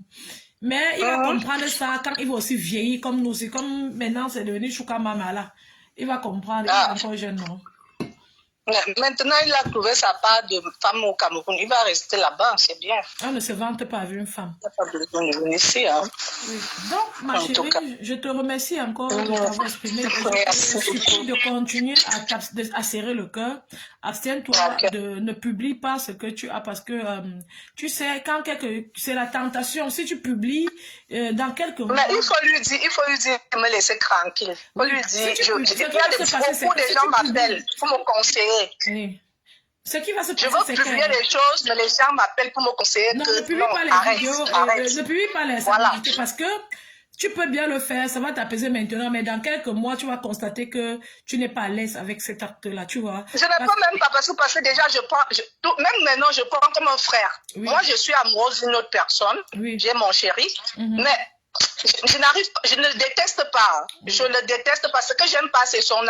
Mais il va comprendre ça quand il va aussi vieillir comme nous. C'est comme maintenant, c'est devenu Chouka Mama là. Il va comprendre, il est encore jeune, non? Maintenant, il a trouvé sa part de femme au Cameroun. Il va rester là-bas, c'est bien. On ne se vante pas avec une femme. Il n'y a pas besoin de venir ici. Hein. Oui. Donc, ma chérie, je te remercie encore de t'avoir exprimé. Je supplie de continuer à serrer le cœur. Abstiens-toi, ne publie pas ce que tu as parce que tu sais, quand c'est la tentation. Si tu publies dans quelques mois. Mais il faut lui dire de me laisser tranquille. Il faut lui dire, beaucoup de gens m'appellent pour me conseiller. Oui. Ce qui va se passer, je veux publier les choses, mais les gens m'appellent pour me conseiller ne publie pas les vidéos, ne publie pas les activités parce que tu peux bien le faire, ça va t'apaiser maintenant, mais dans quelques mois, tu vas constater que tu n'es pas à l'aise avec cet acte-là, tu vois. Je ne peux même pas parce que déjà, même maintenant, je prends comme un frère. Oui. Moi, je suis amoureuse d'une autre personne, j'ai mon chéri, mais je ne le déteste pas. Je le déteste parce que j'aime pas, c'est son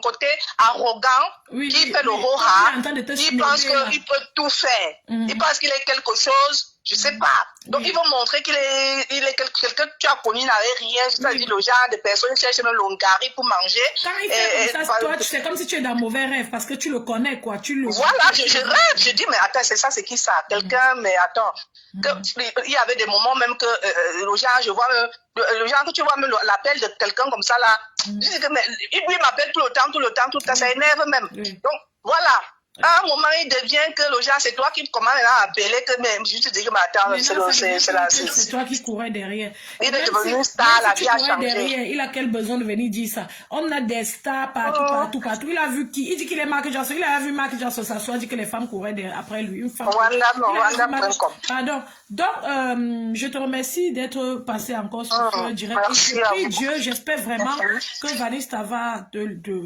côté arrogant, qui fait le roha, qui pense qu'il peut tout faire. Il pense qu'il est quelque chose, je sais pas. Donc, ils vont montrer qu'il est quelqu'un que tu as connu, n'avait rien. C'est-à-dire le genre de personnes qui cherchent même l'Hongrie pour manger. Quand il fait comme ça, toi, c'est comme si tu es dans un mauvais rêve parce que tu le connais, quoi. Voilà, je rêve. Je dis, mais attends, c'est qui ça? Quelqu'un, mais attends. Il y avait des moments même que le genre, je vois le genre que tu vois même l'appel de quelqu'un comme ça là. Je dis que, mais lui m'appelle tout le temps, ça énerve même. Donc, voilà. À un moment, il devient que le genre, c'est toi qui commences à appeler, que même, je te dis que, mais attends, c'est toi qui courais derrière. Il est devenu une star, la vie a changé. Il a quel besoin de venir dire ça? On a des stars partout. Il a vu qui? Il dit qu'il est Marc Jackson. Il a vu Marc Jackson s'asseoir, il dit que les femmes couraient après lui. Une femme. Pardon. Donc, je te remercie d'être passé encore sur ce direct. Et prie Dieu, j'espère vraiment que Vanessa va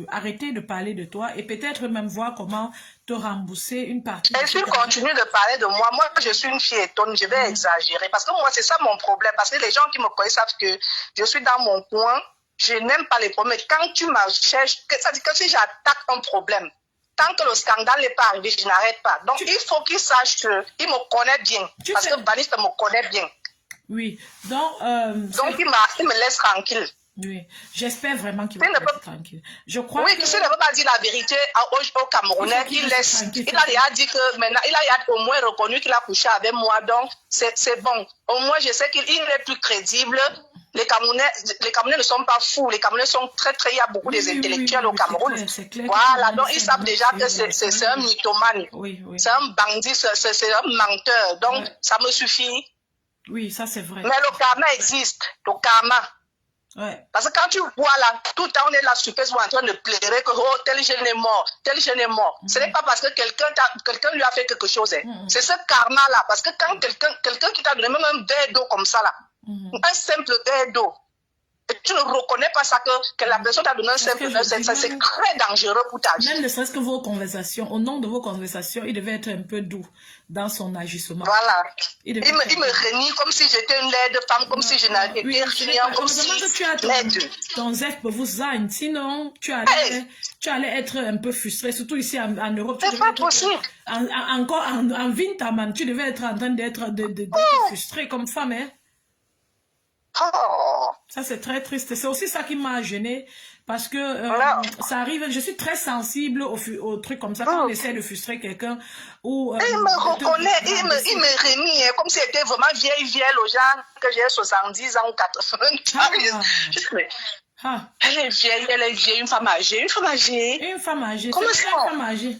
arrêter de parler de toi et peut-être même voir comment te rembourser une partie. Et s'il continue de parler de moi, je suis une fille étonne, je vais exagérer. Parce que moi, c'est ça mon problème. Parce que les gens qui me connaissent savent que je suis dans mon coin, je n'aime pas les problèmes. Quand tu me cherches, ça dit que si j'attaque un problème, tant que le scandale n'est pas arrivé, je n'arrête pas. Donc, il faut qu'il sache qu'il me connaît bien. Parce que Vanessa me connaît bien. Oui. Donc il me laisse tranquille. Oui, j'espère vraiment qu'il va être tranquille. Je crois que s'il ne veut pas dire la vérité au Camerounais, il laisse. Il a déjà dit que maintenant, il a au moins reconnu qu'il a couché avec moi, donc c'est bon. Au moins, je sais qu'il est plus crédible. Les Camerounais ne sont pas fous. Les Camerounais sont très, très... Il y a beaucoup d'intellectuels au Cameroun. Voilà, donc ils savent déjà que c'est un mythomane. C'est un bandit, c'est un menteur. Donc, ça me suffit. Oui, ça c'est vrai. Mais le karma existe. Le karma. Ouais. Parce que quand tu vois là, tout le temps on est là super en train de pleurer que oh, tel jeune est mort, tel jeune est mort. Ce n'est pas parce que quelqu'un lui a fait quelque chose. C'est ce karma là. Parce que quand quelqu'un qui t'a donné même un verre d'eau comme ça là, un simple verre d'eau, Et tu ne reconnais pas ça que la personne t'a donné un simple non, ça c'est très dangereux pour ta vie. Même ne serait-ce que vos conversations, au nom de vos conversations, il devait être un peu doux dans son agissement. Voilà. Il me renie comme si j'étais une laide femme, comme si je n'avais rien, comme si tu as ton zef pour vous zagne, sinon tu allais être un peu frustré, surtout ici en Europe. C'est pas possible. Encore en Vintaman, tu devais être en train d'être frustré comme femme, hein? Oh. Ça, c'est très triste. C'est aussi ça qui m'a gênée parce que ça arrive. Je suis très sensible au truc comme ça. Quand on essaie de frustrer quelqu'un ou... il me reconnaît, il me remit comme si c'était vraiment vieille aux gens que j'ai 70 ans ou 80 ans. Elle est vieille, une femme âgée. Une femme âgée. Comment ça? Une femme âgée.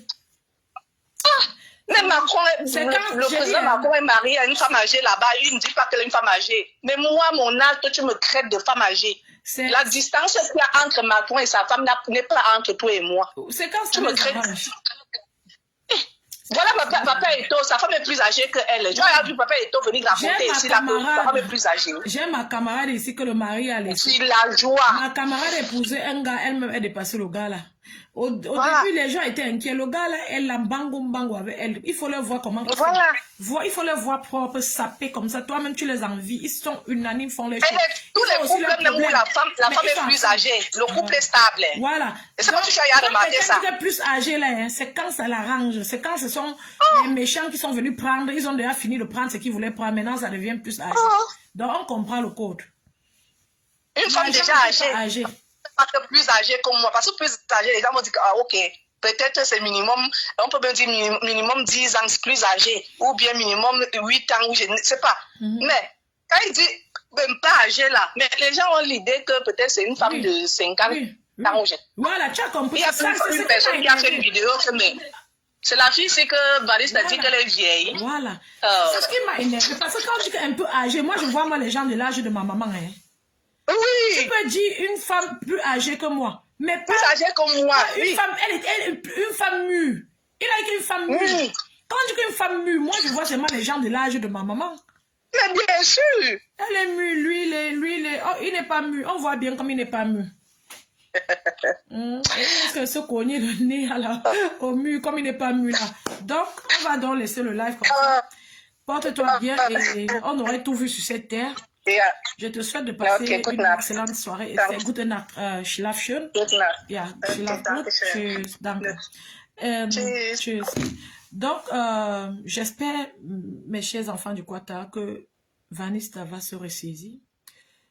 Mais Macron, le président Macron est marié à une femme âgée là-bas. Il ne dit pas qu'elle est une femme âgée. Mais moi, mon âge, toi, tu me traites de femme âgée. La distance qu'il y a entre Macron et sa femme n'est pas entre toi et moi. C'est quand tu me traites. Voilà Papa Eto, sa femme est plus âgée qu'elle. Tu as vu Papa Eto venir raconter ici, sa femme est plus âgée. J'ai ma camarade ici que le mari a laissé. C'est la joie. Ma camarade épousait un gars, elle-même est dépassée le gars là. Au début, les gens étaient inquiets. Le gars là, elle l'a bango avec elle. Il faut les voir comment. Voilà. Il faut les voir propres, sapés comme ça. Toi-même, tu les envies. Ils sont unanimes, font les choses. Tous les couples, même où la femme est plus âgée, le couple est stable. Voilà. Et c'est pas que tu as remarqué ça. Quand plus âgé là, hein, c'est quand ça l'arrange. C'est quand ce sont les méchants qui sont venus prendre. Ils ont déjà fini de prendre ce qu'ils voulaient prendre. Maintenant, ça devient plus âgé. Donc, on comprend le code. Une femme déjà âgée. Parce que plus âgée comme moi, parce que plus âgée, les gens vont dire que, ah, ok, peut-être c'est minimum, on peut même dire minimum 10 ans plus âgé, ou bien minimum 8 ans, ou je ne sais pas. Mais quand il dit même pas âgé là, mais les gens ont l'idée que peut-être c'est une femme de 50 ans. Voilà, tu as compris. Il y a une personne qui a fait une vidéo, c'est la fille, c'est que Valis a dit qu'elle est vieille. Voilà. C'est ce qui m'a énervé, parce que quand je dis un peu âgée, moi je vois les gens de l'âge de ma maman, hein. Oui. Tu peux dire une femme plus âgée que moi, mais pas plus âgée que moi. Une femme, une femme mûre. Il a dit une femme mûre. Quand je dis une femme mûre, moi je vois seulement les gens de l'âge de ma maman. Mais bien sûr. Elle est mûre, lui, oh, il n'est pas mûr. On voit bien comme il n'est pas mûr. Est-ce que ce cogné le nez au mur comme il n'est pas mûr là. Donc, on va donc laisser le live comme ça. Porte-toi bien et on aurait tout vu sur cette terre. Je te souhaite de passer une excellente soirée. Gute Nacht, schlaf schön. Ja, schlaf gut. Tschüss, danke. Tschüss. Donc, j'espère, mes chers enfants du Quata, que Vanessa va se ressaisir.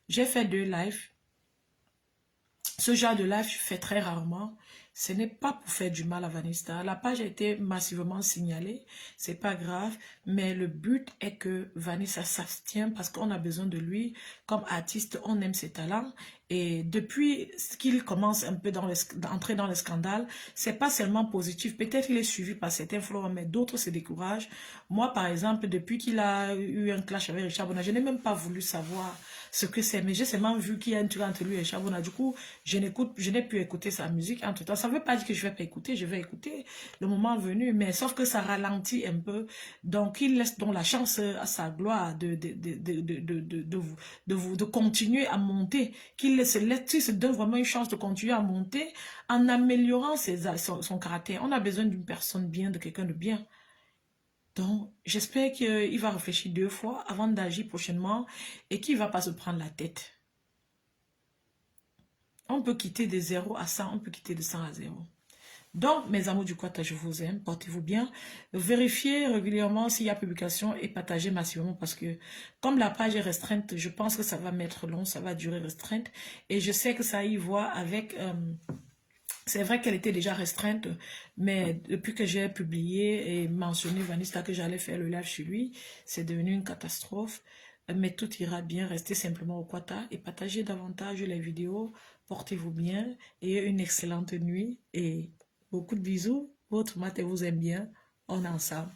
J'ai fait 2 lives. Ce genre de live, je fais très rarement. Ce n'est pas pour faire du mal à Vanessa. La page a été massivement signalée. C'est pas grave. Mais le but est que Vanessa s'abstient parce qu'on a besoin de lui. Comme artiste, on aime ses talents. Et depuis qu'il commence un peu d'entrer dans le scandale, c'est pas seulement positif. Peut-être qu'il est suivi par certains followers, mais d'autres se découragent. Moi, par exemple, depuis qu'il a eu un clash avec Richard Bona, je n'ai même pas voulu savoir ce que c'est, mais j'ai seulement vu qu'il y a un truc entre lui et Richard Bona. Du coup, je n'ai pu écouter sa musique entre temps. Ça ne veut pas dire que je vais pas écouter, je vais écouter le moment venu, mais sauf que ça ralentit un peu. Donc, il laisse donc la chance à sa gloire de continuer à monter, qu'il se donne vraiment une chance de continuer à monter en améliorant son caractère. On a besoin d'une personne bien, de quelqu'un de bien. Donc, j'espère qu'il va réfléchir 2 fois avant d'agir prochainement et qu'il ne va pas se prendre la tête. On peut quitter de 0 à 100, on peut quitter de 100 à 0. Donc, mes amours du Quata, je vous aime, portez-vous bien. Vérifiez régulièrement s'il y a publication et partagez massivement parce que comme la page est restreinte, je pense que ça va mettre long, ça va durer restreinte. Et je sais que ça y voit avec... c'est vrai qu'elle était déjà restreinte, mais depuis que j'ai publié et mentionné Vanessa que j'allais faire le live chez lui, c'est devenu une catastrophe. Mais tout ira bien, restez simplement au Quata et partagez davantage les vidéos. Portez-vous bien et une excellente nuit et beaucoup de bisous. Votre mat vous aime bien. On est ensemble.